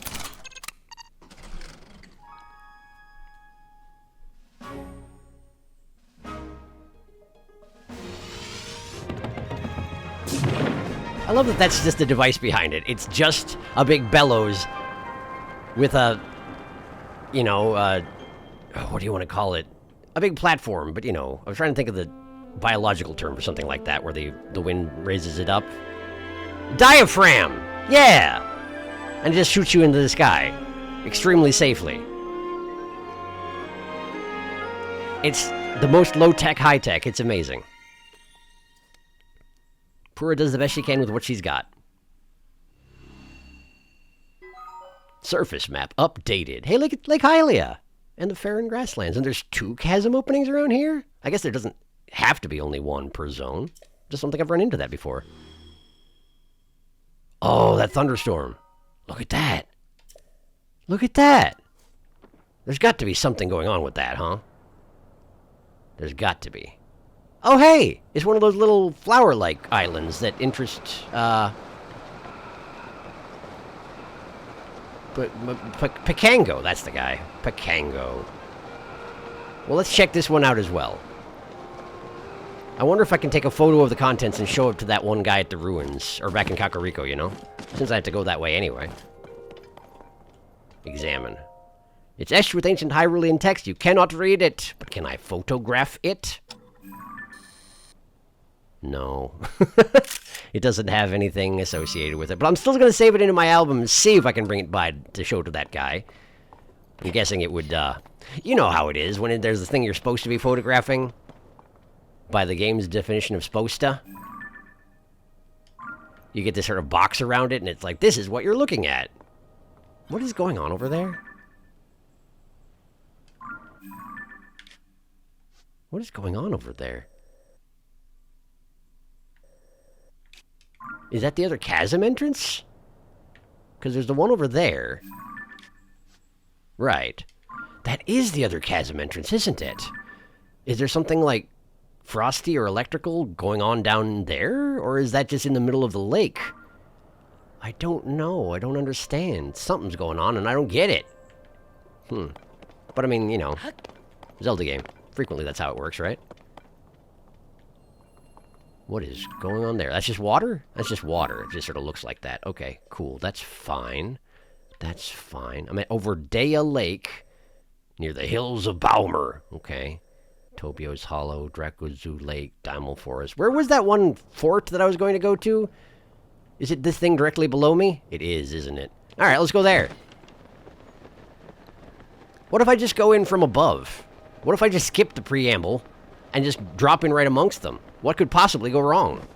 I love that that's just the device behind it. It's just a big bellows with a, you know, what do you want to call it? A big platform, but, you know, I was trying to think of the biological term for something like that, where the wind raises it up. Diaphragm! Yeah! And it just shoots you into the sky. Extremely safely. It's the most low-tech, high-tech. It's amazing. Pura does the best she can with what she's got. Surface map updated. Hey, Lake Hylia! And the Farron Grasslands. And there's 2 chasm openings around here? I guess there doesn't have to be only 1 per zone. Just don't think I've run into that before. Oh, that thunderstorm. Look at that. Look at that. There's got to be something going on with that, huh? There's got to be. Oh, hey! It's one of those little flower-like islands that interest, Picango, that's the guy. Picango. Well, let's check this one out as well. I wonder if I can take a photo of the contents and show it to that one guy at the ruins, or back in Kakariko, you know? Since I have to go that way anyway. Examine. It's etched with ancient Hyrulean text. You cannot read it. But can I photograph it? No. It doesn't have anything associated with it. But I'm still going to save it into my album and see if I can bring it by to show to that guy. I'm guessing it would, you know how it is when there's the thing you're supposed to be photographing. by the game's definition of supposed to. You get this sort of box around it, and it's like, this is what you're looking at. What is going on over there? What is going on over there? Is that the other chasm entrance? Because there's the one over there. Right. That is the other chasm entrance, isn't it? Is there something like frosty or electrical going on down there? Or is that just in the middle of the lake? I don't know. I don't understand. Something's going on and I don't get it. But I mean, you know, Zelda game. Frequently that's how it works, right? What is going on there? That's just water? That's just water. It just sort of looks like that. Okay, cool. That's fine. That's fine. I'm at Overdea Lake, near the hills of Balmer. Okay. Tobio's Hollow, Dracozu Lake, Dimel Forest. Where was that one fort that I was going to go to? Is it this thing directly below me? It is, isn't it? Alright, let's go there. What if I just go in from above? What if I just skip the preamble and just drop in right amongst them? What could possibly go wrong?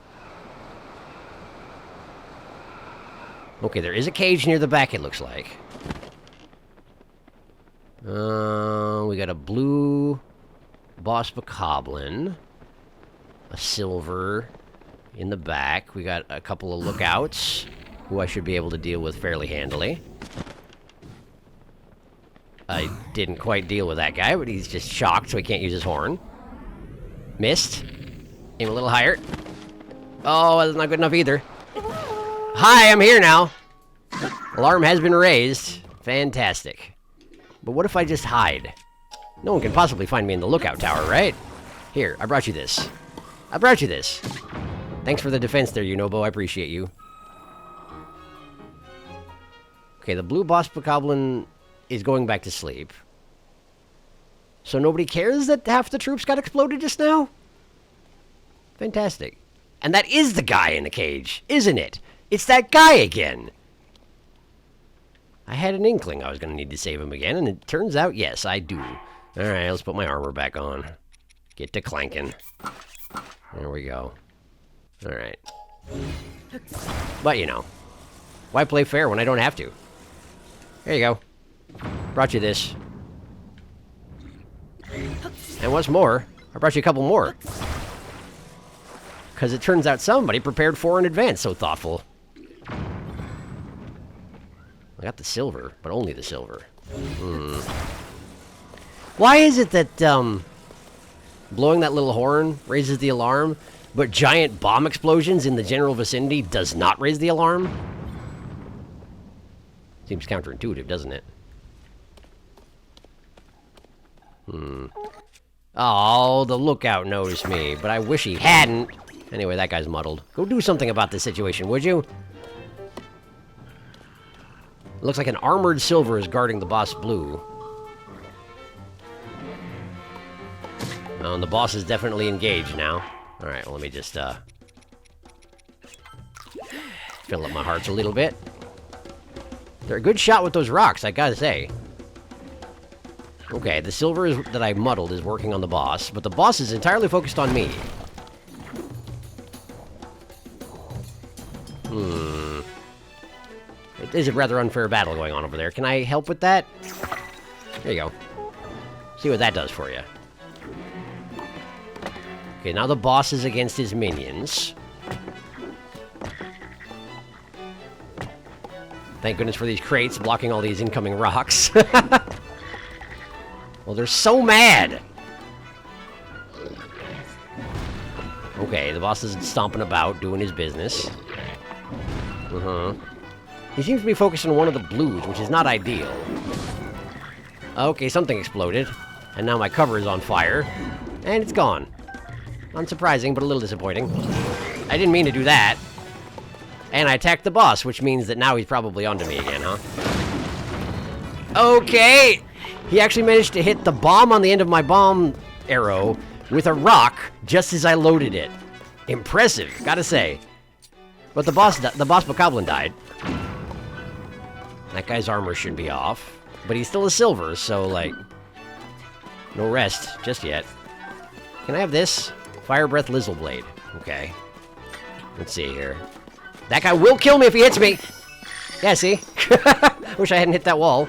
Okay, there is a cage near the back, it looks like. We got a blue boss bokoblin, a silver in the back. We got a couple of lookouts, who I should be able to deal with fairly handily. I didn't quite deal with that guy, but he's just shocked, so he can't use his horn. Missed. Aim a little higher. Oh, that's not good enough either. Hi, I'm here now. Alarm has been raised. Fantastic. But what if I just hide? No one can possibly find me in the lookout tower, right? Here, I brought you this. I brought you this. Thanks for the defense there, Unobo. I appreciate you. Okay, the blue boss bokoblin is going back to sleep. So nobody cares that half the troops got exploded just now? Fantastic. And that is the guy in the cage, isn't it? It's that guy again. I had an inkling I was going to need to save him again, and it turns out, yes, I do. Alright, let's put my armor back on. Get to clanking. There we go. Alright. But, you know, why play fair when I don't have to? There you go. Brought you this. And what's more, I brought you a couple more. Because it turns out somebody prepared for in advance, so thoughtful. I got the silver, but only the silver. Why is it that, blowing that little horn raises the alarm, but giant bomb explosions in the general vicinity does not raise the alarm? Seems counterintuitive, doesn't it? Oh, the lookout noticed me, but I wish he hadn't. Anyway, that guy's muddled. Go do something about this situation, would you? It looks like an armored silver is guarding the boss blue. Oh, and the boss is definitely engaged now. Alright, well, let me just, fill up my hearts a little bit. They're a good shot with those rocks, I gotta say. Okay, the silver that I muddled is working on the boss, but the boss is entirely focused on me. It is a rather unfair battle going on over there. Can I help with that? There you go. See what that does for you. Okay, now the boss is against his minions. Thank goodness for these crates blocking all these incoming rocks. Well, they're so mad! Okay, the boss is stomping about, doing his business. He seems to be focused on one of the blues, which is not ideal. Okay, something exploded. And now my cover is on fire. And it's gone. Unsurprising, but a little disappointing. I didn't mean to do that. And I attacked the boss, which means that now he's probably onto me again, huh? Okay! He actually managed to hit the bomb on the end of my bomb arrow with a rock just as I loaded it. Impressive, gotta say. But the boss bokoblin died. That guy's armor should be off. But he's still a silver, so, like, no rest just yet. Can I have this? Fire Breath Lizzle Blade. Okay. Let's see here. That guy will kill me if he hits me! Yeah, see? Wish I hadn't hit that wall.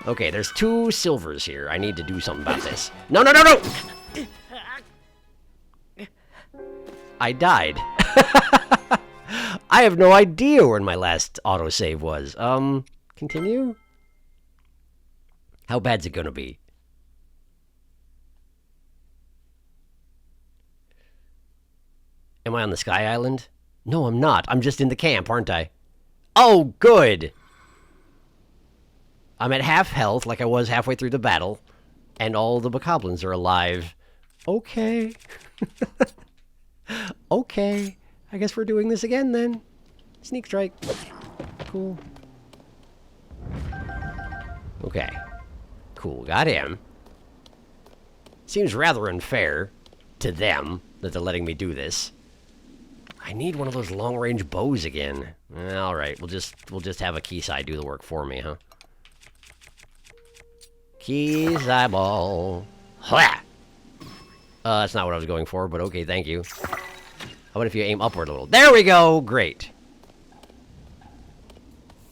Okay, there's 2 silvers here. I need to do something about this. No, no, no, no! I died. I have no idea where my last autosave was. Continue? How bad's it gonna be? Am I on the Sky Island? No, I'm not. I'm just in the camp, aren't I? Oh, good! I'm at half health, like I was halfway through the battle, and all the bokoblins are alive. Okay. Okay. I guess we're doing this again, then. Sneak strike. Cool. Okay. Cool, got him. Seems rather unfair to them that they're letting me do this. I need one of those long-range bows again. All right, we'll just have a Keysai do the work for me, huh? Keysai ball. Ha! That's not what I was going for, but okay, thank you. How about if you aim upward a little? There we go! Great.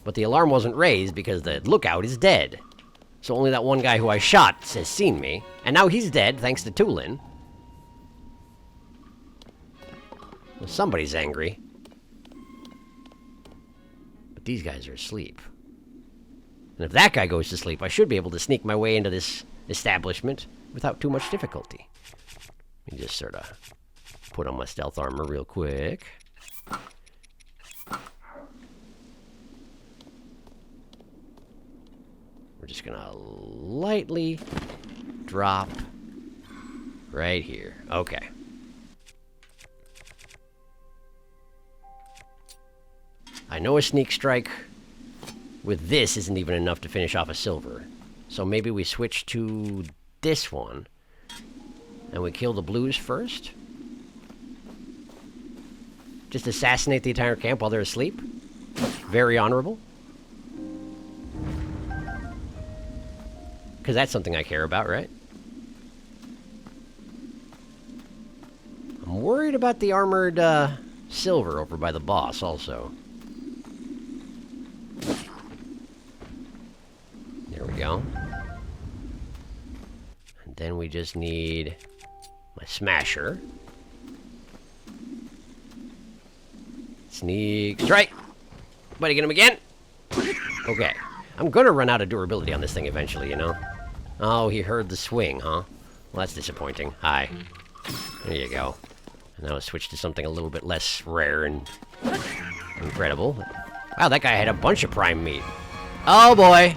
But the alarm wasn't raised because the lookout is dead. So only that one guy who I shot has seen me. And now he's dead, thanks to Tulin. Well, somebody's angry. But these guys are asleep. And if that guy goes to sleep, I should be able to sneak my way into this establishment without too much difficulty. Let me just sort of put on my stealth armor real quick. We're just gonna lightly drop right here. Okay. I know a sneak strike with this isn't even enough to finish off a silver. So maybe we switch to this one. And we kill the blues first? Just assassinate the entire camp while they're asleep? Very honorable. Because that's something I care about, right? I'm worried about the armored silver over by the boss also. There we go. And then we just need my smasher. Sneak strike! Buddy, get him again! Okay. I'm gonna run out of durability on this thing eventually, you know? Oh, he heard the swing, huh? Well, that's disappointing. Hi. There you go. And now I'll switch to something a little bit less rare and incredible. Wow, that guy had a bunch of prime meat. Oh, boy!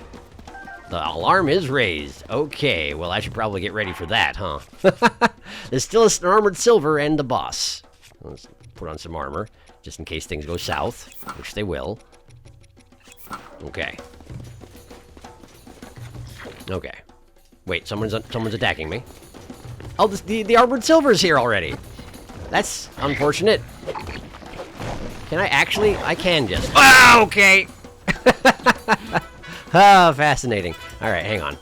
The alarm is raised. Okay, well, I should probably get ready for that, huh? There's still an armored silver and the boss. Let's put on some armor, just in case things go south, which they will. Okay. Okay. Wait, someone's attacking me. Oh, the armored silver's here already. That's unfortunate. Can I actually? I can just. Ah, okay. Ah, fascinating. All right, hang on.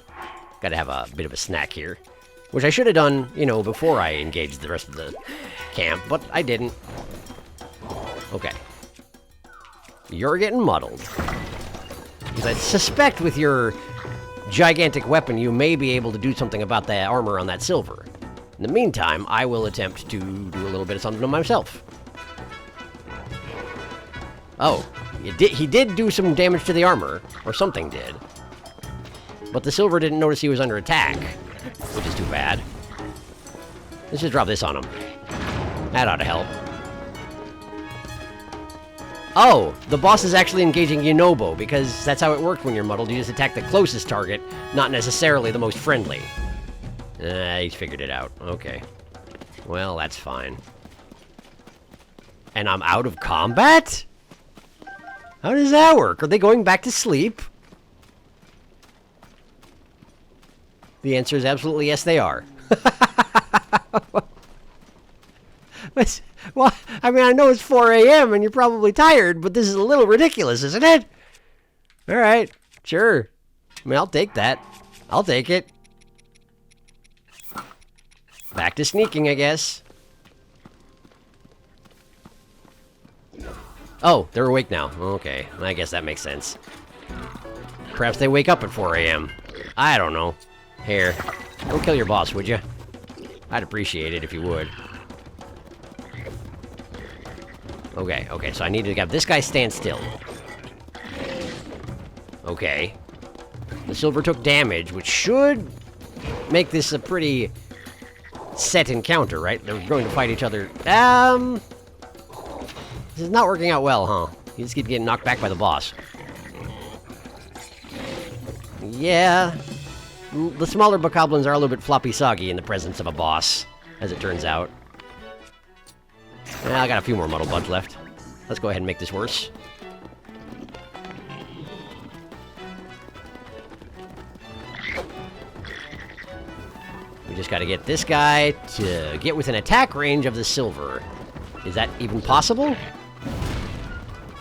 Gotta have a bit of a snack here, which I should have done, you know, before I engaged the rest of the camp, but I didn't. Okay. You're getting muddled. Because I suspect with your gigantic weapon, you may be able to do something about that armor on that silver. In the meantime, I will attempt to do a little bit of something to myself. Oh, he did do some damage to the armor, or something did. But the silver didn't notice he was under attack, which is too bad. Let's just drop this on him. That ought to help. Oh, the boss is actually engaging Yunobo, because that's how it worked when you're muddled. You just attack the closest target, not necessarily the most friendly. He's figured it out. Okay. Well, that's fine. And I'm out of combat? How does that work? Are they going back to sleep? The answer is absolutely yes, they are. Well, I mean, I know it's 4 a.m. and you're probably tired, but this is a little ridiculous, isn't it? All right, sure. I mean, I'll take that. I'll take it. Back to sneaking, I guess. Oh, they're awake now. Okay, I guess that makes sense. Perhaps they wake up at 4 a.m. I don't know. Here, don't kill your boss, would you? I'd appreciate it if you would. Okay, so I need to have this guy stand still. Okay. The silver took damage, which should make this a pretty set encounter, right? They're going to fight each other. This is not working out well, huh? You just keep getting knocked back by the boss. Yeah. The smaller bokoblins are a little bit floppy-soggy in the presence of a boss, as it turns out. I got a few more muddle bugs left. Let's go ahead and make this worse. We just gotta get this guy to get within attack range of the silver. Is that even possible?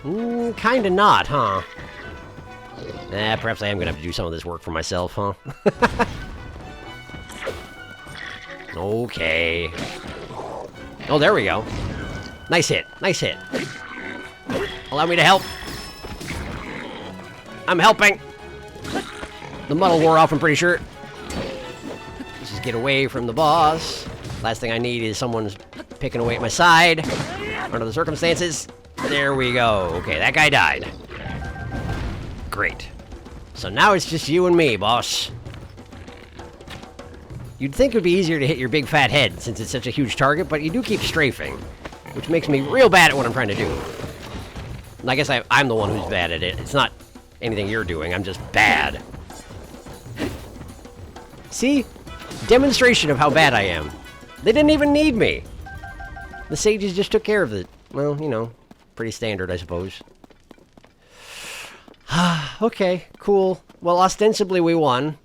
Kinda not, huh? Perhaps I am gonna have to do some of this work for myself, huh? Okay. Oh, there we go. Nice hit, nice hit. Allow me to help. I'm helping. The muddle wore off, I'm pretty sure. Let's just get away from the boss. Last thing I need is someone picking away at my side. Under the circumstances. There we go. Okay, that guy died. Great. So now it's just you and me, boss. You'd think it would be easier to hit your big fat head since it's such a huge target, but you do keep strafing, which makes me real bad at what I'm trying to do. And I guess I'm the one who's bad at it. It's not anything you're doing, I'm just bad. See? Demonstration of how bad I am. They didn't even need me. The sages just took care of it. Well, you know, pretty standard, I suppose. Okay, cool. Well, ostensibly we won.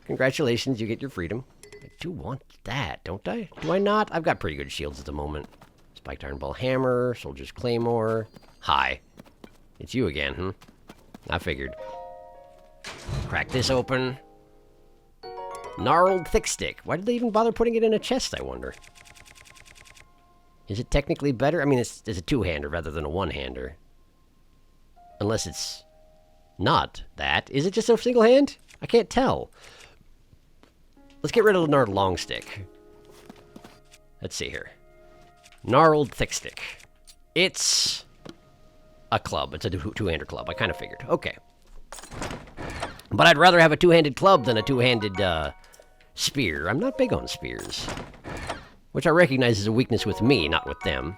Congratulations, you get your freedom. I do want that, don't I? Do I not? I've got pretty good shields at the moment. Spiked Iron Ball Hammer, Soldier's Claymore. Hi. It's you again, hmm? I figured. Crack this open. Gnarled Thick Stick. Why did they even bother putting it in a chest, I wonder? Is it technically better? I mean, it's a two-hander rather than a one-hander. Unless it's not that. Is it just a single hand? I can't tell. Let's get rid of the Gnarled Long Stick. Let's see here. Gnarled Thick Stick. It's a club. It's a two-hander club. I kind of figured. Okay. But I'd rather have a two-handed club than a two-handed spear. I'm not big on spears. Which I recognize is a weakness with me, not with them.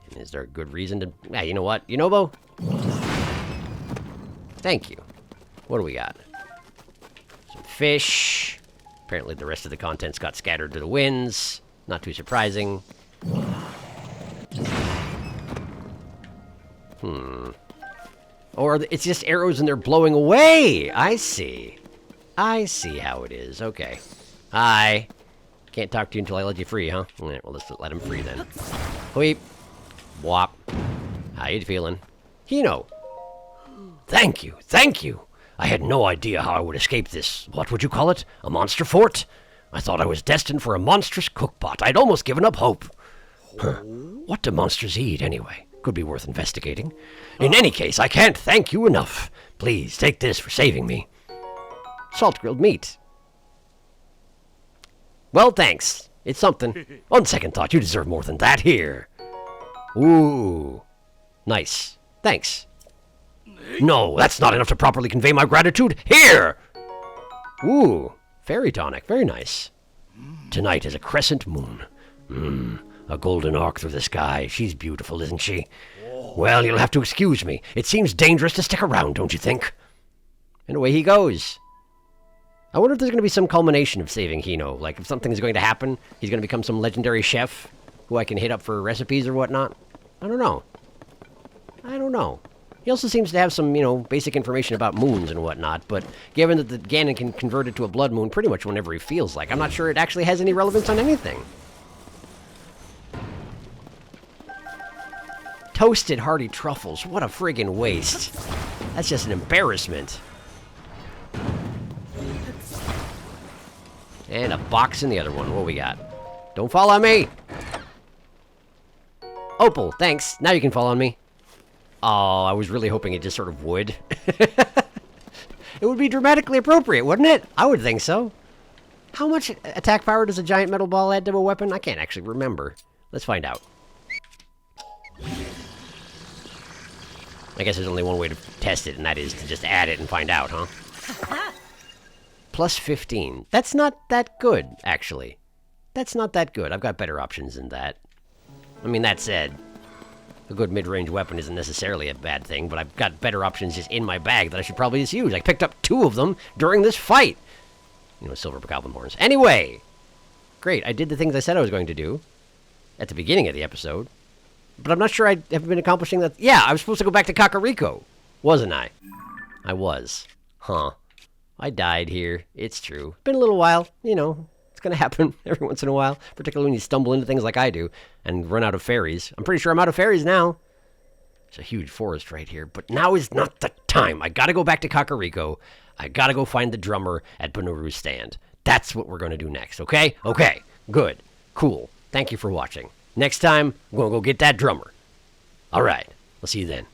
And is there a good reason to... Yeah, you know what? Yunobo? Thank you. What do we got? Some fish. Apparently the rest of the contents got scattered to the winds. Not too surprising. Or it's just arrows and they're blowing away! I see. I see how it is. Okay. Hi. Can't talk to you until I let you free, huh? Alright, well, let's let him free then. Weep. Wop. How you feeling? Hino. Thank you, thank you. I had no idea how I would escape this, what would you call it? A monster fort? I thought I was destined for a monstrous cookpot. I'd almost given up hope. Huh. What do monsters eat, anyway? Could be worth investigating. In any case, I can't thank you enough. Please, take this for saving me. Salt grilled meat. Well, thanks. It's something. On second thought, you deserve more than that. Here. Ooh. Nice. Thanks. No, that's not enough to properly convey my gratitude. Here! Ooh. Fairy tonic. Very nice. Tonight is a crescent moon. A golden arc through the sky. She's beautiful, isn't she? Well, you'll have to excuse me. It seems dangerous to stick around, don't you think? And away he goes. I wonder if there's going to be some culmination of saving Hino. Like, if something's going to happen, he's going to become some legendary chef who I can hit up for recipes or whatnot. I don't know. I don't know. He also seems to have some, you know, basic information about moons and whatnot, but given that the Ganon can convert it to a blood moon pretty much whenever he feels like, I'm not sure it actually has any relevance on anything. Toasted hearty truffles. What a friggin' waste. That's just an embarrassment. And a box in the other one. What we got? Don't fall on me! Opal, thanks. Now you can fall on me. Oh, I was really hoping it just sort of would. It would be dramatically appropriate, wouldn't it? I would think so. How much attack power does a giant metal ball add to a weapon? I can't actually remember. Let's find out. I guess there's only one way to test it, and that is to just add it and find out, huh? Plus 15. That's not that good, actually. That's not that good. I've got better options than that. I mean, that said, a good mid-range weapon isn't necessarily a bad thing, but I've got better options just in my bag that I should probably just use. I picked up 2 of them during this fight. You know, silver goblin horns. Anyway, great. I did the things I said I was going to do at the beginning of the episode, but I'm not sure I have been accomplishing that. Yeah, I was supposed to go back to Kakariko, wasn't I? I was. Huh. I died here. It's true. Been a little while, you know. Gonna happen every once in a while, particularly when you stumble into things like I do and run out of fairies. I'm pretty sure I'm out of fairies now. There's a huge forest right here, but now is not the time. I gotta go back to Kakariko. I gotta go find the drummer at Benuru's stand. That's what we're gonna do next, okay? Okay, good, cool. Thank you for watching. Next time, I'm gonna go get that drummer. All right, I'll see you then.